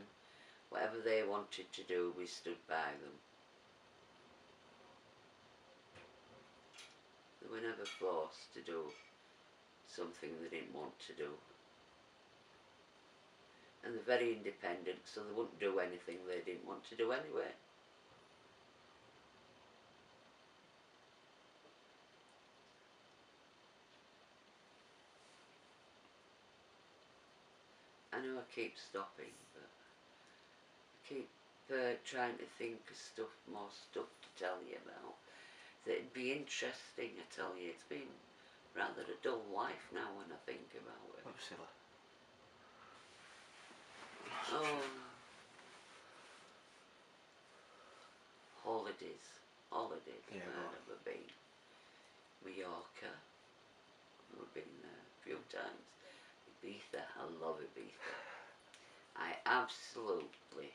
Whatever they wanted to do, we stood by them. They were never forced to do something they didn't want to do. And they're very independent, so they wouldn't do anything they didn't want to do anyway. I know I keep stopping, but I keep trying to think of more stuff to tell you about. That'd be interesting, I tell you. It's been rather a dull life now when I think about it. That was silly. Oh. Holidays. Yeah, Where have I been? Mallorca. I've been there a few times. Ibiza. I love Ibiza. I absolutely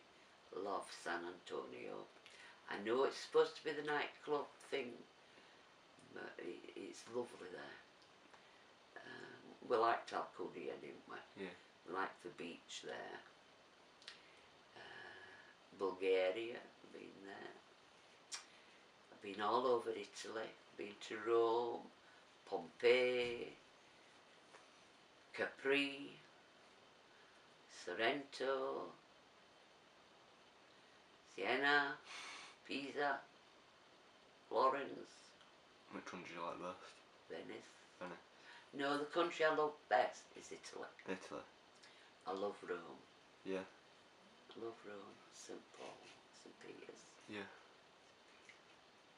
love San Antonio. I know it's supposed to be the nightclub thing, but it's lovely there. We liked Alcudia, didn't we? Yeah. We liked the beach there. Bulgaria, I've been there. I've been all over Italy. Been to Rome, Pompeii, Capri, Sorrento, Siena, Pisa, Florence, Which one do you like best? Venice. Venice. No, the country I love best is Italy. Italy. I love Rome. Yeah. I love Rome. St. Paul, St. Peter's. Yeah.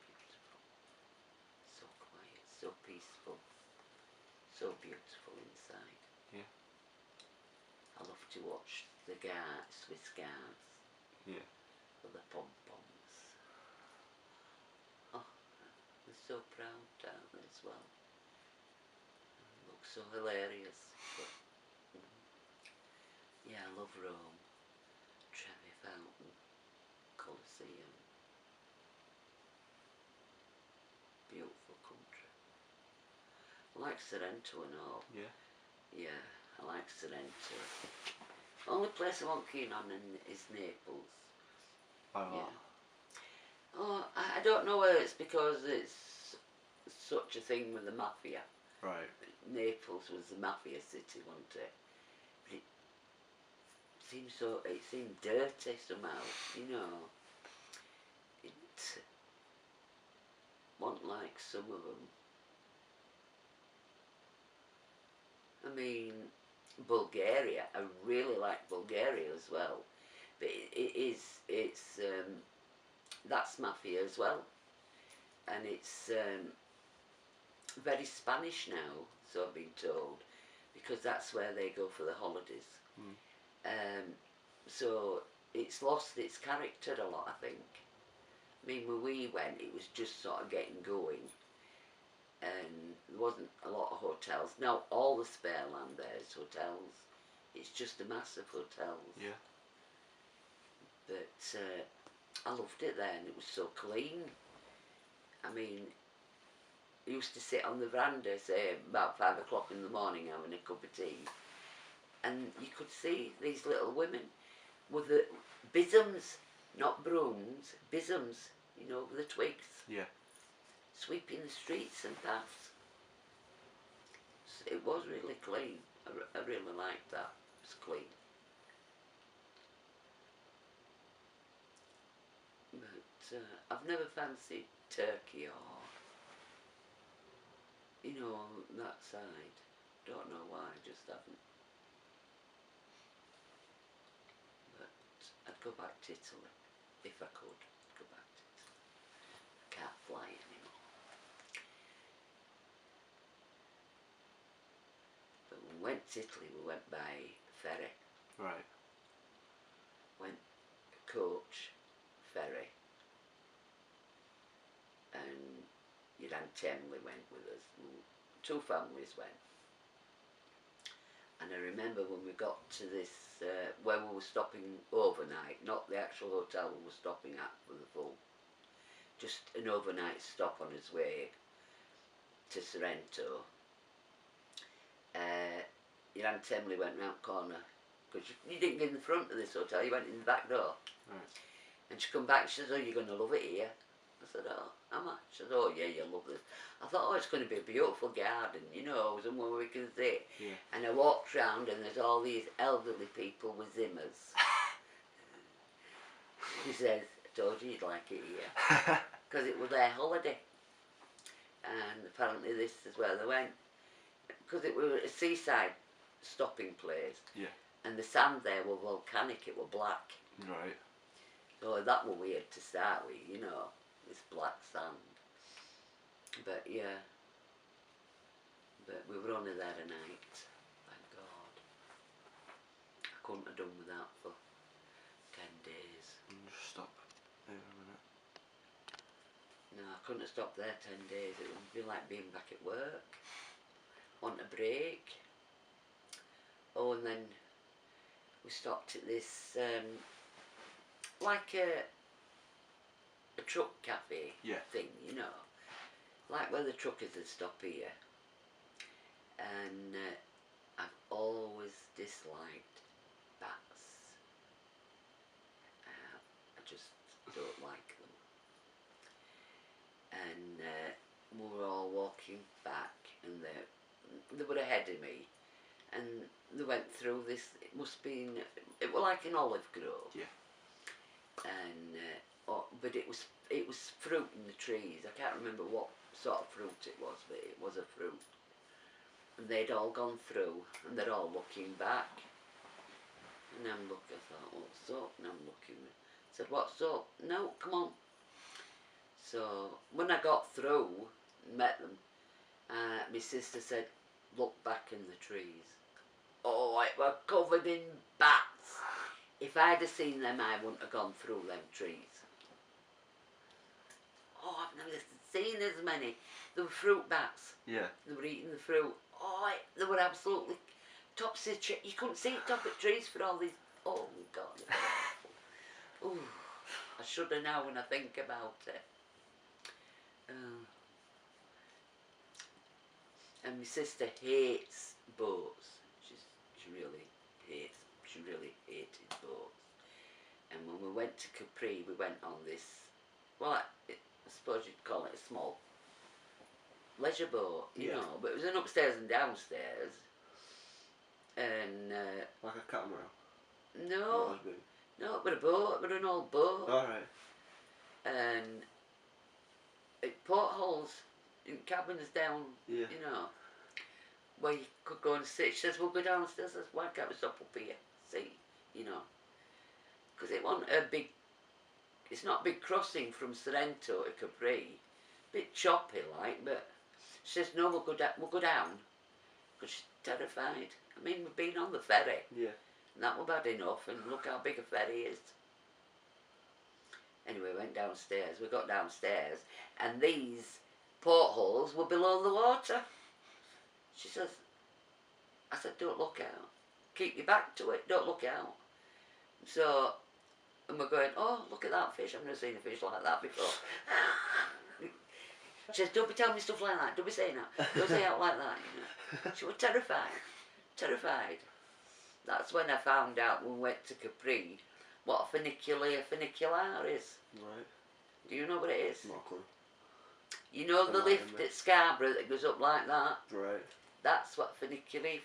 Beautiful. So quiet, so peaceful, so beautiful inside. Yeah. I love to watch the Swiss guards. Yeah. With the pom-poms. Oh, they're so proud down there as well. Look so hilarious. But, yeah, I love Rome. Trevi Fountain, Colosseum. Beautiful country. I like Sorrento and all. Yeah. Yeah, I like Sorrento. Only place I won't keen on is Naples. Oh. Yeah. Oh, I don't know whether it's because it's such a thing with the mafia. Right. Naples was the mafia city, wasn't it? But it seemed dirty somehow, you know. It wasn't like some of them. I mean, Bulgaria, I really like Bulgaria as well. But that's mafia as well. And it's very Spanish now, so I've been told, because that's where they go for the holidays. So it's lost its character a lot, I think. I mean, when we went, it was just sort of getting going, and there wasn't a lot of hotels. Now all the spare land there is hotels. It's just a mass of hotels. Yeah. But I loved it there, and it was so clean. I mean, I used to sit on the veranda, say about 5 o'clock in the morning, having a cup of tea, and you could see these little women with the bisms, not brooms, bisms, you know, with the twigs. Yeah. Sweeping the streets and paths. It was really clean. I really liked that. It was clean. But I've never fancied Turkey or, you know, that side. Don't know why, just haven't. But I'd go back to Italy if I could. I'd go back to Italy. I can't fly anymore. But when we went to Italy, we went by ferry. Right. Went coach, ferry, and your Aunt Emily went with us. 2 families went. And I remember when we got to this, where we were stopping overnight, not the actual hotel we were stopping at for the full, just an overnight stop on his way to Sorrento. Your Aunt Emily went round the corner, because you didn't get in the front of this hotel, you went in the back door. Right. And she come back, she says, oh, you're going to love it here. I said, oh, am I? She said, oh yeah, you'll love this. I thought, oh, it's going to be a beautiful garden, you know, somewhere we can sit. Yeah. And I walked round and there's all these elderly people with zimmers. She says, I told you you'd like it here. Because it was their holiday. And apparently this is where they went. Because it was a seaside stopping place. Yeah. And the sand there was volcanic, it was black. Right. So that was weird to start with, you know, this black sand. But yeah, but we were only there a night, thank God. I couldn't have done without for 10 days. Just stop there a minute. No, I couldn't have stopped there 10 days. It would be like being back at work. Want a break. Oh, and then we stopped at this, like a truck cafe thing, you know, like where the truckers would stop here. And I've always disliked bats. I just don't like them. And we were all walking back, and they were ahead of me, and they went through this. It was like an olive grove. Yeah. and but it was fruit in the trees. I can't remember what sort of fruit it was, but it was a fruit. And they'd all gone through, and they're all looking back. And I'm looking. I thought, what's up? And I'm looking. I said, what's up? No, come on. So when I got through, met them, my sister said, look back in the trees. Oh, it were covered in bats. If I'd have seen them, I wouldn't have gone through them trees. Oh, I've never seen as many. There were fruit bats. Yeah. They were eating the fruit. Oh, they were absolutely tops of the tree. You couldn't see top of trees for all these. Oh, God. Ooh, I shudder now when I think about it. And my sister hates boats. She really hated boats. And when we went to Capri, we went on this, well, I suppose you'd call it a small leisure boat, you know, but it was an upstairs and downstairs. And like a catamaran? no, but a boat, but an old boat. Alright. And it portholes in cabins down, Yeah. you know, where you could go and sit. She says, we'll go downstairs. I says, why can't we stop up here? See, you know. Because it wasn't a big, it's not a big crossing from Sorrento to Capri. Bit choppy like, but she says, no, we'll go down. Because she's terrified. I mean, we've been on the ferry. Yeah. And that was bad enough, and look how big a ferry is. Anyway, we went downstairs. We got downstairs, and these portholes were below the water. She says, I said, don't look out. Keep your back to it, don't look out. So, and we're going, oh, look at that fish. I've never seen a fish like that before. She says, don't be telling me stuff like that. Don't be saying that. Don't say out like that, you know. She was terrified. Terrified. That's when I found out when we went to Capri what a funicular is. Right. Do you know what it is? Not a clue. You know the lift at Scarborough that goes up like that? Right. That's what funicular is.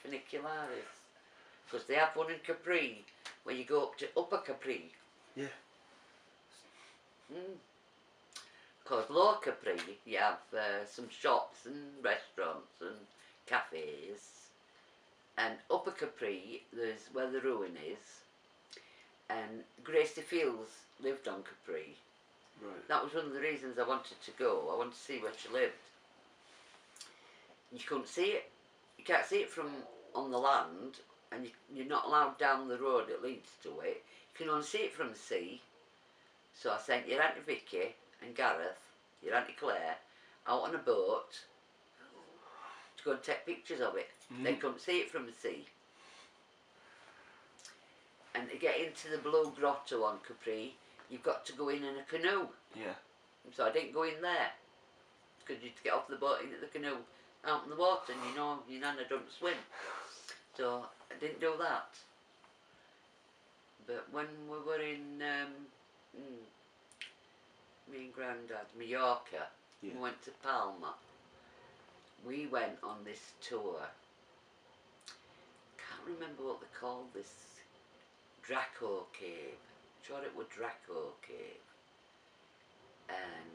Because they have one in Capri where you go up to Upper Capri. Yeah. Because Lower Capri, you have some shops and restaurants and cafes. And Upper Capri, there's where the ruin is. And Gracie Fields lived on Capri. Right. That was one of the reasons I wanted to go. I wanted to see where she lived. You couldn't see it. You can't see it from on the land, and you're not allowed down the road that leads to it. You can only see it from the sea. So I sent your Auntie Vicky and Gareth, your Auntie Claire, out on a boat to go and take pictures of it. They couldn't see it from the sea. And to get into the Blue Grotto on Capri, you've got to go in a canoe. Yeah. So I didn't go in there. Because you'd get off the boat into the canoe out in the water, and you know your nana don't swim. So I didn't do that. But when we were in, me and Grandad, Mallorca, we went to Palma. We went on this tour. Can't remember what they called this. Draco Cave. Sure it was Draco Cave. And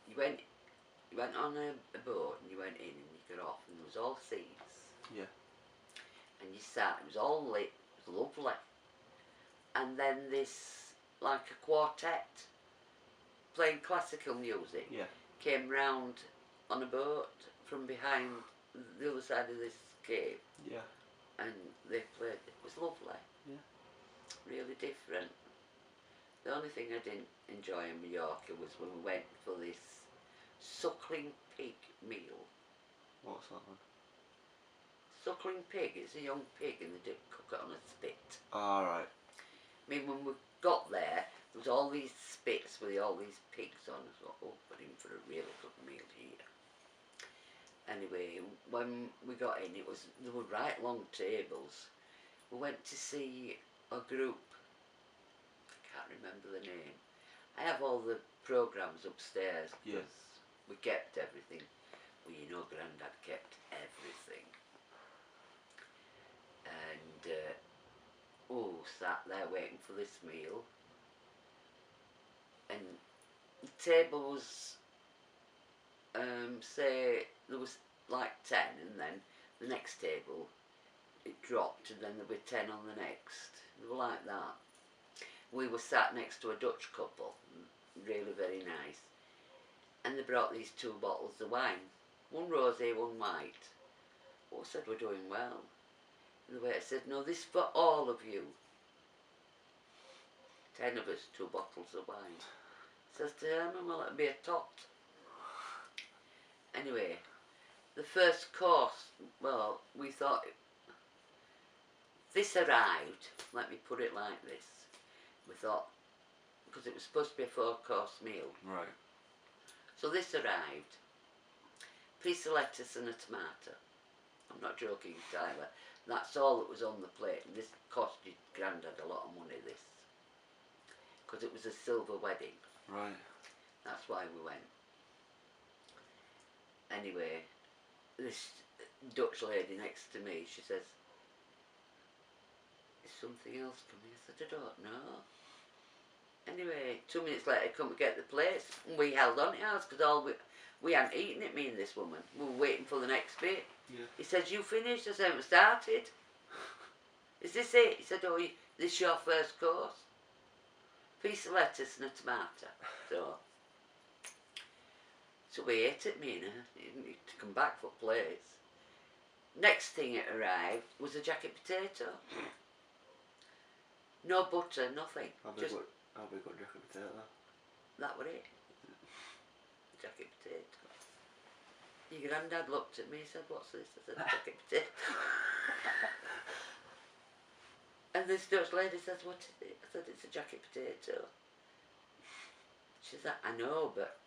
you went on a boat and you went in and you got off and there was all seats. Yeah. And you sat, it was all lit, it was lovely. And then this, like a quartet, playing classical music, came round on a boat from behind the other side of this cave. Yeah. And they played, it was lovely. Yeah. Really different. The only thing I didn't enjoy in Mallorca was when we went for this suckling pig meal. What's that one? Suckling pig, it's a young pig and they do cook it on a spit. Alright. I mean, when we got there was all these spits with all these pigs on. I thought, oh, we're in for a really good meal here. Anyway, when we got in, there were right long tables. We went to see a group. I can't remember the name. I have all the programmes upstairs because we kept everything. Well, you know, Grandad kept everything. And sat there waiting for this meal. table was, say, there was like 10, and then the next table, it dropped, and then there were 10 on the next. They were like that. We were sat next to a Dutch couple, really very nice, and they brought these 2 bottles of wine, one rosé, one white. Oh, I said, we're doing well. And the waiter said, no, this for all of you. 10 of us, 2 bottles of wine. Says to Herman, well, it'll be a tot. Anyway, the first course, well, we thought, this arrived, let me put it like this. We thought, because it was supposed to be a 4-course meal. Right. So this arrived, piece of lettuce and a tomato. I'm not joking, Tyler. That's all that was on the plate. And this cost your granddad a lot of money, this. Because it was a silver wedding. Right. That's why we went. Anyway, this Dutch lady next to me, she says, is something else coming? I said, I don't know. Anyway, 2 minutes later, come to get the plates, and we held on to ours because we hadn't eaten it, me and this woman. We were waiting for the next bit. Yeah. He said, you finished? I said, I haven't started. Is this it? He said, oh, this is your first course. Piece of lettuce and a tomato. So we ate it, me and her. Didn't need to come back for plates. Next thing it arrived was a jacket potato. No butter, nothing. How big got jacket potato? That was it. Jacket potato. Your granddad looked at me and said, what's this? I said, jacket potato. And this Dutch lady says, what is it? I said, it's a jacket potato. She said, I know, but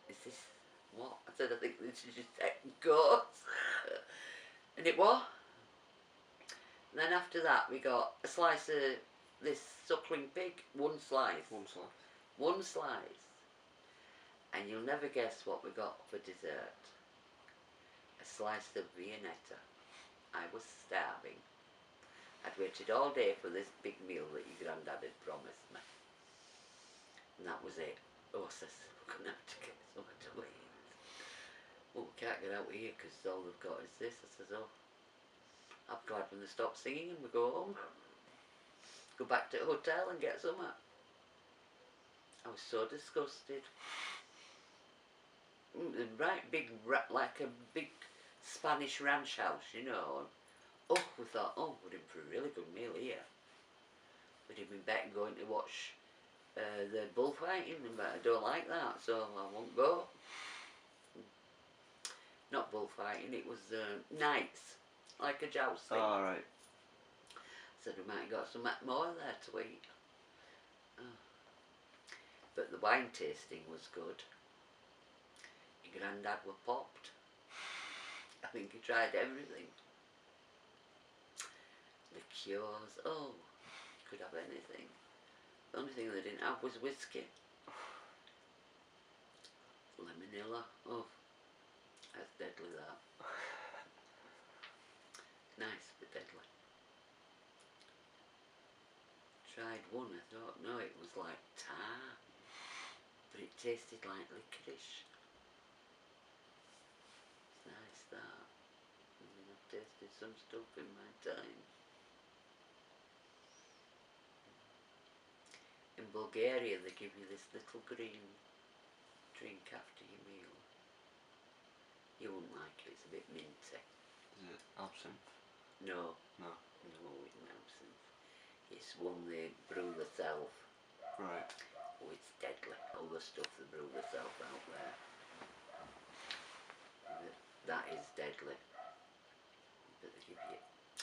is this what? I said, I think this is your second course. And it was. And then after that we got a slice of this suckling pig, 1 slice. 1 slice. 1 slice. And you'll never guess what we got for dessert. A slice of Viennetta. I was starving. I'd waited all day for this big meal that your granddad had promised me. And that was it. Oh, says, we're going to have to get something to eat. Well, we can't get out here because all they've got is this. I says, oh, I'm glad when they stop singing and we go home. Go back to the hotel and get something. I was so disgusted. Right big, like a big Spanish ranch house, you know. Oh, we thought, oh, we're in for a really good meal here. We'd even better going to watch the bullfighting, but I don't like that, so I won't go. Not bullfighting, it was knights, like a jousting. Oh, right. Said we might have got some more there to eat. Oh. But the wine tasting was good. Your granddad were popped. I think he tried everything. The cures, oh, could have anything. The only thing they didn't have was whiskey. Lemonilla, oh, that's deadly that. Nice but deadly. Tried one, I thought, no, it was like tar, but it tasted like licorice. It's nice that. I mean, I've tasted some stuff in my time. In Bulgaria they give you this little green drink after your meal. You wouldn't like it, it's a bit minty. Is it absinthe? No. No. No, it's not absinthe. It's one they brew themselves. Right. Oh, it's deadly. All the stuff they brew themselves out there. That is deadly. But they give you...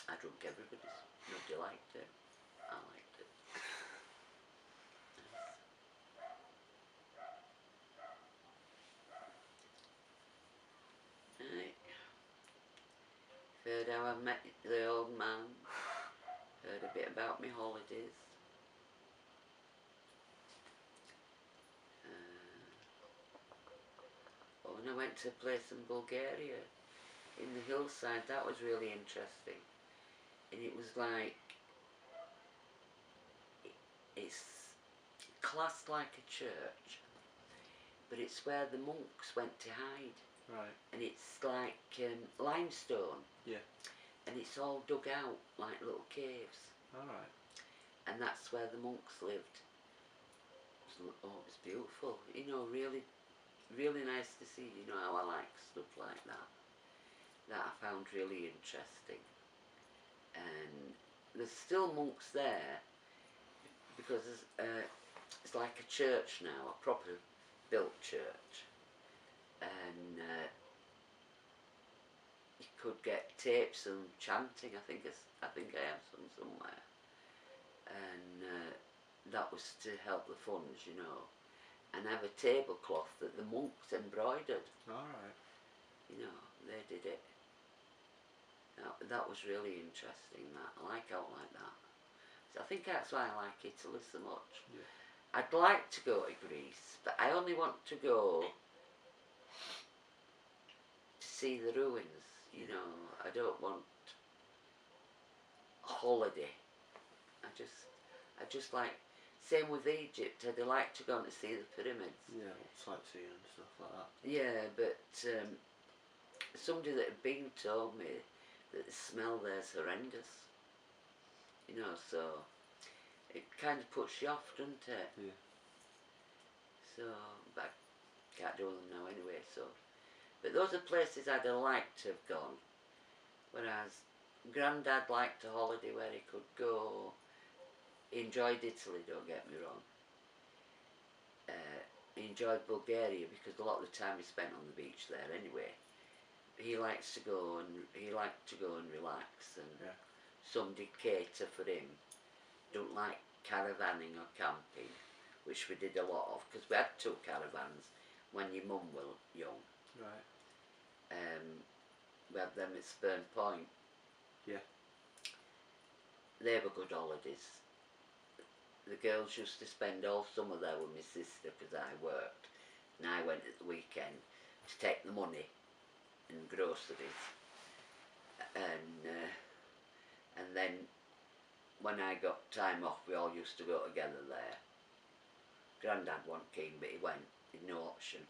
I drunk everybody's. Nobody liked it. I liked it. Right. Heard how I met the old man. Heard a bit about my holidays. When I went to a place in Bulgaria, in the hillside, that was really interesting. And it was like, it's classed like a church, but it's where the monks went to hide. Right. And it's like limestone. Yeah. And it's all dug out like little caves. Alright. And that's where the monks lived. Oh, it's beautiful. You know, really, really nice to see. You know how I like stuff like that. That I found really interesting. And there's still monks there because it's like a church now, a proper built church. And you could get tapes and chanting. I think I have some somewhere. And that was to help the funds, you know. And have a tablecloth that the monks embroidered. Alright. You know, they did it. That was really interesting. That I like out like that. So I think that's why I like Italy so much. Yeah. I'd like to go to Greece, but I only want to go to see the ruins. You know, I don't want a holiday. I just like. Same with Egypt. I'd like to go and see the pyramids. Yeah, sightseeing and stuff like that. Yeah, but somebody that had been told me that the smell there's horrendous. You know, so it kind of puts you off, doesn't it? Yeah. So, but I can't do them now anyway, so. But those are places I'd have liked to have gone. Whereas Grandad liked a holiday where he could go. He enjoyed Italy, don't get me wrong. He enjoyed Bulgaria because a lot of the time he spent on the beach there anyway. He likes to go and relax, and yeah. somebody cater for him. Don't like caravanning or camping, which we did a lot of because we had 2 caravans when your mum was young. Right. We had them at Spurn Point. Yeah. They were good holidays. The girls used to spend all summer there with my sister because I worked, and I went at the weekend to take the money and groceries, and then when I got time off we all used to go together there. Grandad wasn't keen, but he went, he'd no option.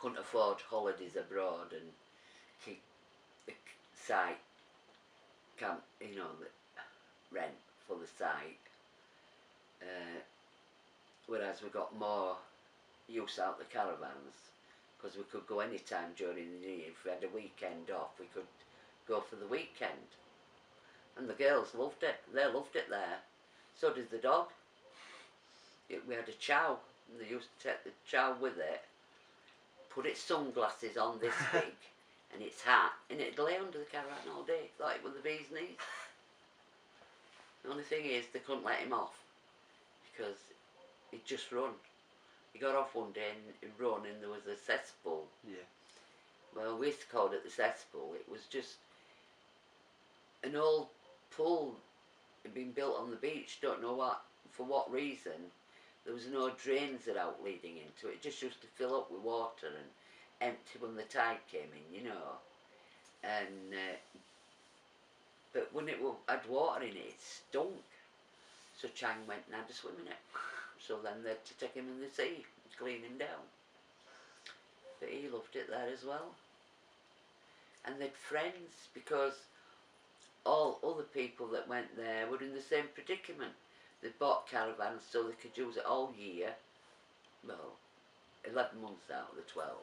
Couldn't afford holidays abroad and keep the site camp, you know, the rent for the site. Whereas we got more use out the caravans because we could go any time during the year. If we had a weekend off, we could go for the weekend. And the girls loved it. They loved it there. So did the dog. We had a chow, and they used to take the chow with it, put its sunglasses on this big, and its hat, and it'd lay under the caravan all day, like with the bee's knees. The only thing is, they couldn't let him off, because he'd just run. He got off one day and he run, and there was a cesspool. Yeah. Well, we called it the cesspool. It was just an old pool had been built on the beach, don't know for what reason. There was no drains that out leading into it. It just used to fill up with water and empty when the tide came in, you know. And but when it had water in it, it stunk. So Chang went and had a swim in it. So then they had to take him in the sea and clean him down. But he loved it there as well. And they'd friends, because all other people that went there were in the same predicament. They bought caravans so they could use it all year. Well, 11 months out of the 12.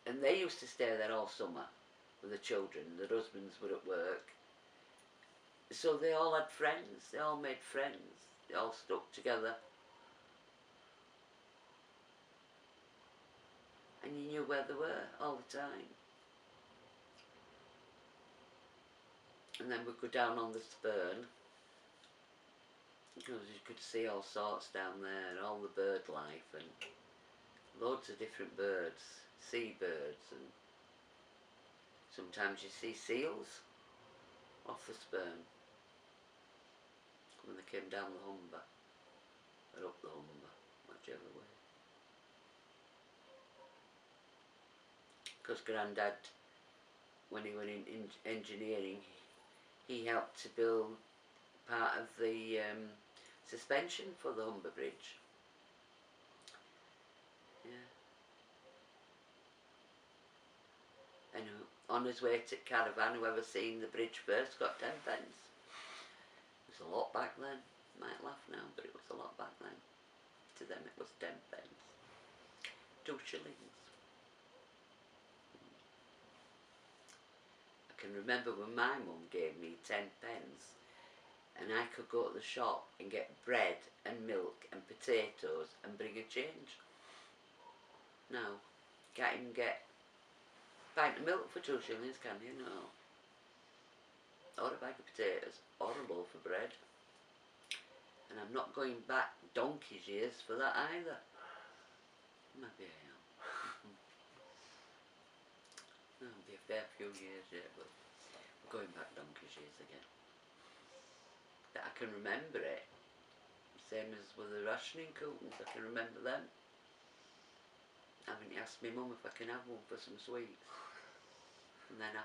And they used to stay there all summer with the children. Their husbands were at work. So they all had friends. They all made friends. They all stuck together. And you knew where they were all the time. And then we'd go down on the Spurn, because you could see all sorts down there, and all the bird life, and loads of different birds, seabirds, and sometimes you see seals off the Spurn when they came down the Humber, or up the Humber, whichever way. Because Grandad, when he went in engineering, he helped to build part of the suspension for the Humber Bridge. Yeah. And on his way to caravan, whoever seen the bridge first got 10 pence. It was a lot back then. Might laugh now, but it was a lot back then. To them it was 10 pence. 2 shillings. I can remember when my mum gave me 10 pence and I could go to the shop and get bread and milk and potatoes and bring a change. Now, can't even get a pint of milk for 2 shillings, can you? No. Or a bag of potatoes, or a loaf of bread. And I'm not going back donkey's years for that either. Maybe I am. That'll be a fair few years yet, but we're going back donkey's years again. But I can remember it. Same as with the rationing coupons, I can remember them. Having to ask my mum if I can have one for some sweets. And then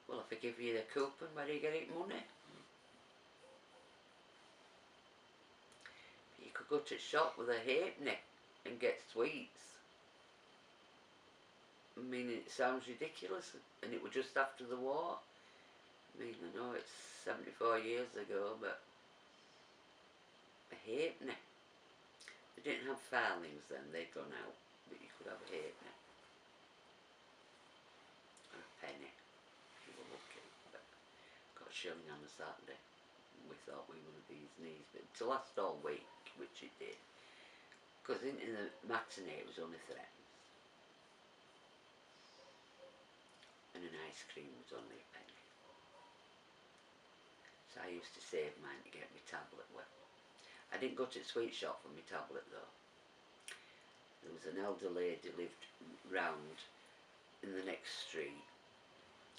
well, if I give you the coupon, where do you get it money? You could go to the shop with a halfpenny and get sweets. I mean, it sounds ridiculous, and it was just after the war. I mean, I know it's 74 years ago, but a halfpenny. They didn't have farthings then, they'd gone out, but you could have a halfpenny. And a penny, if you were lucky. But got a shilling on a Saturday. We thought we were these knees, but to last all week, which it did. Because in the matinee it was only threepence. And an ice cream was only a penny. So I used to save mine to get my tablet with. I didn't go to the sweet shop for my tablet though. There was an elder lady lived round in the next street,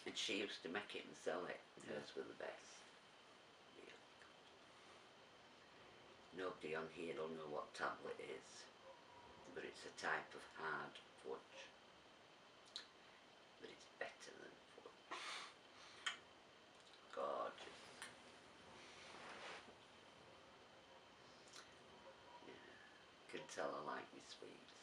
and she used to make it and sell it. Hers were the best. Really. Nobody on here will know what tablet is, but it's a type of hard fudge. But it's better than fudge. Gorgeous. Yeah, can tell I like my sweets.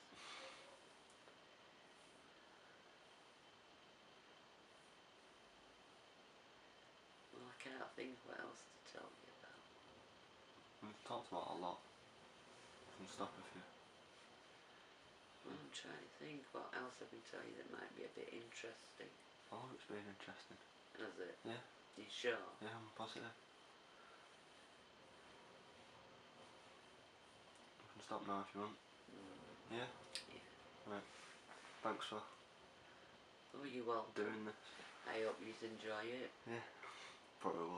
Well, I can't think what else to tell you about. We've talked about a lot. I can stop if you. Well, I'm trying to think what else I can tell you that might be a bit interesting. Oh, it's been interesting. Has it? Yeah. You sure? Yeah, I'm positive. We can stop now if you want. Yeah? Yeah. Right. Thanks for Oh, you're welcome. doing this. I hope you enjoy it. Yeah. Probably will.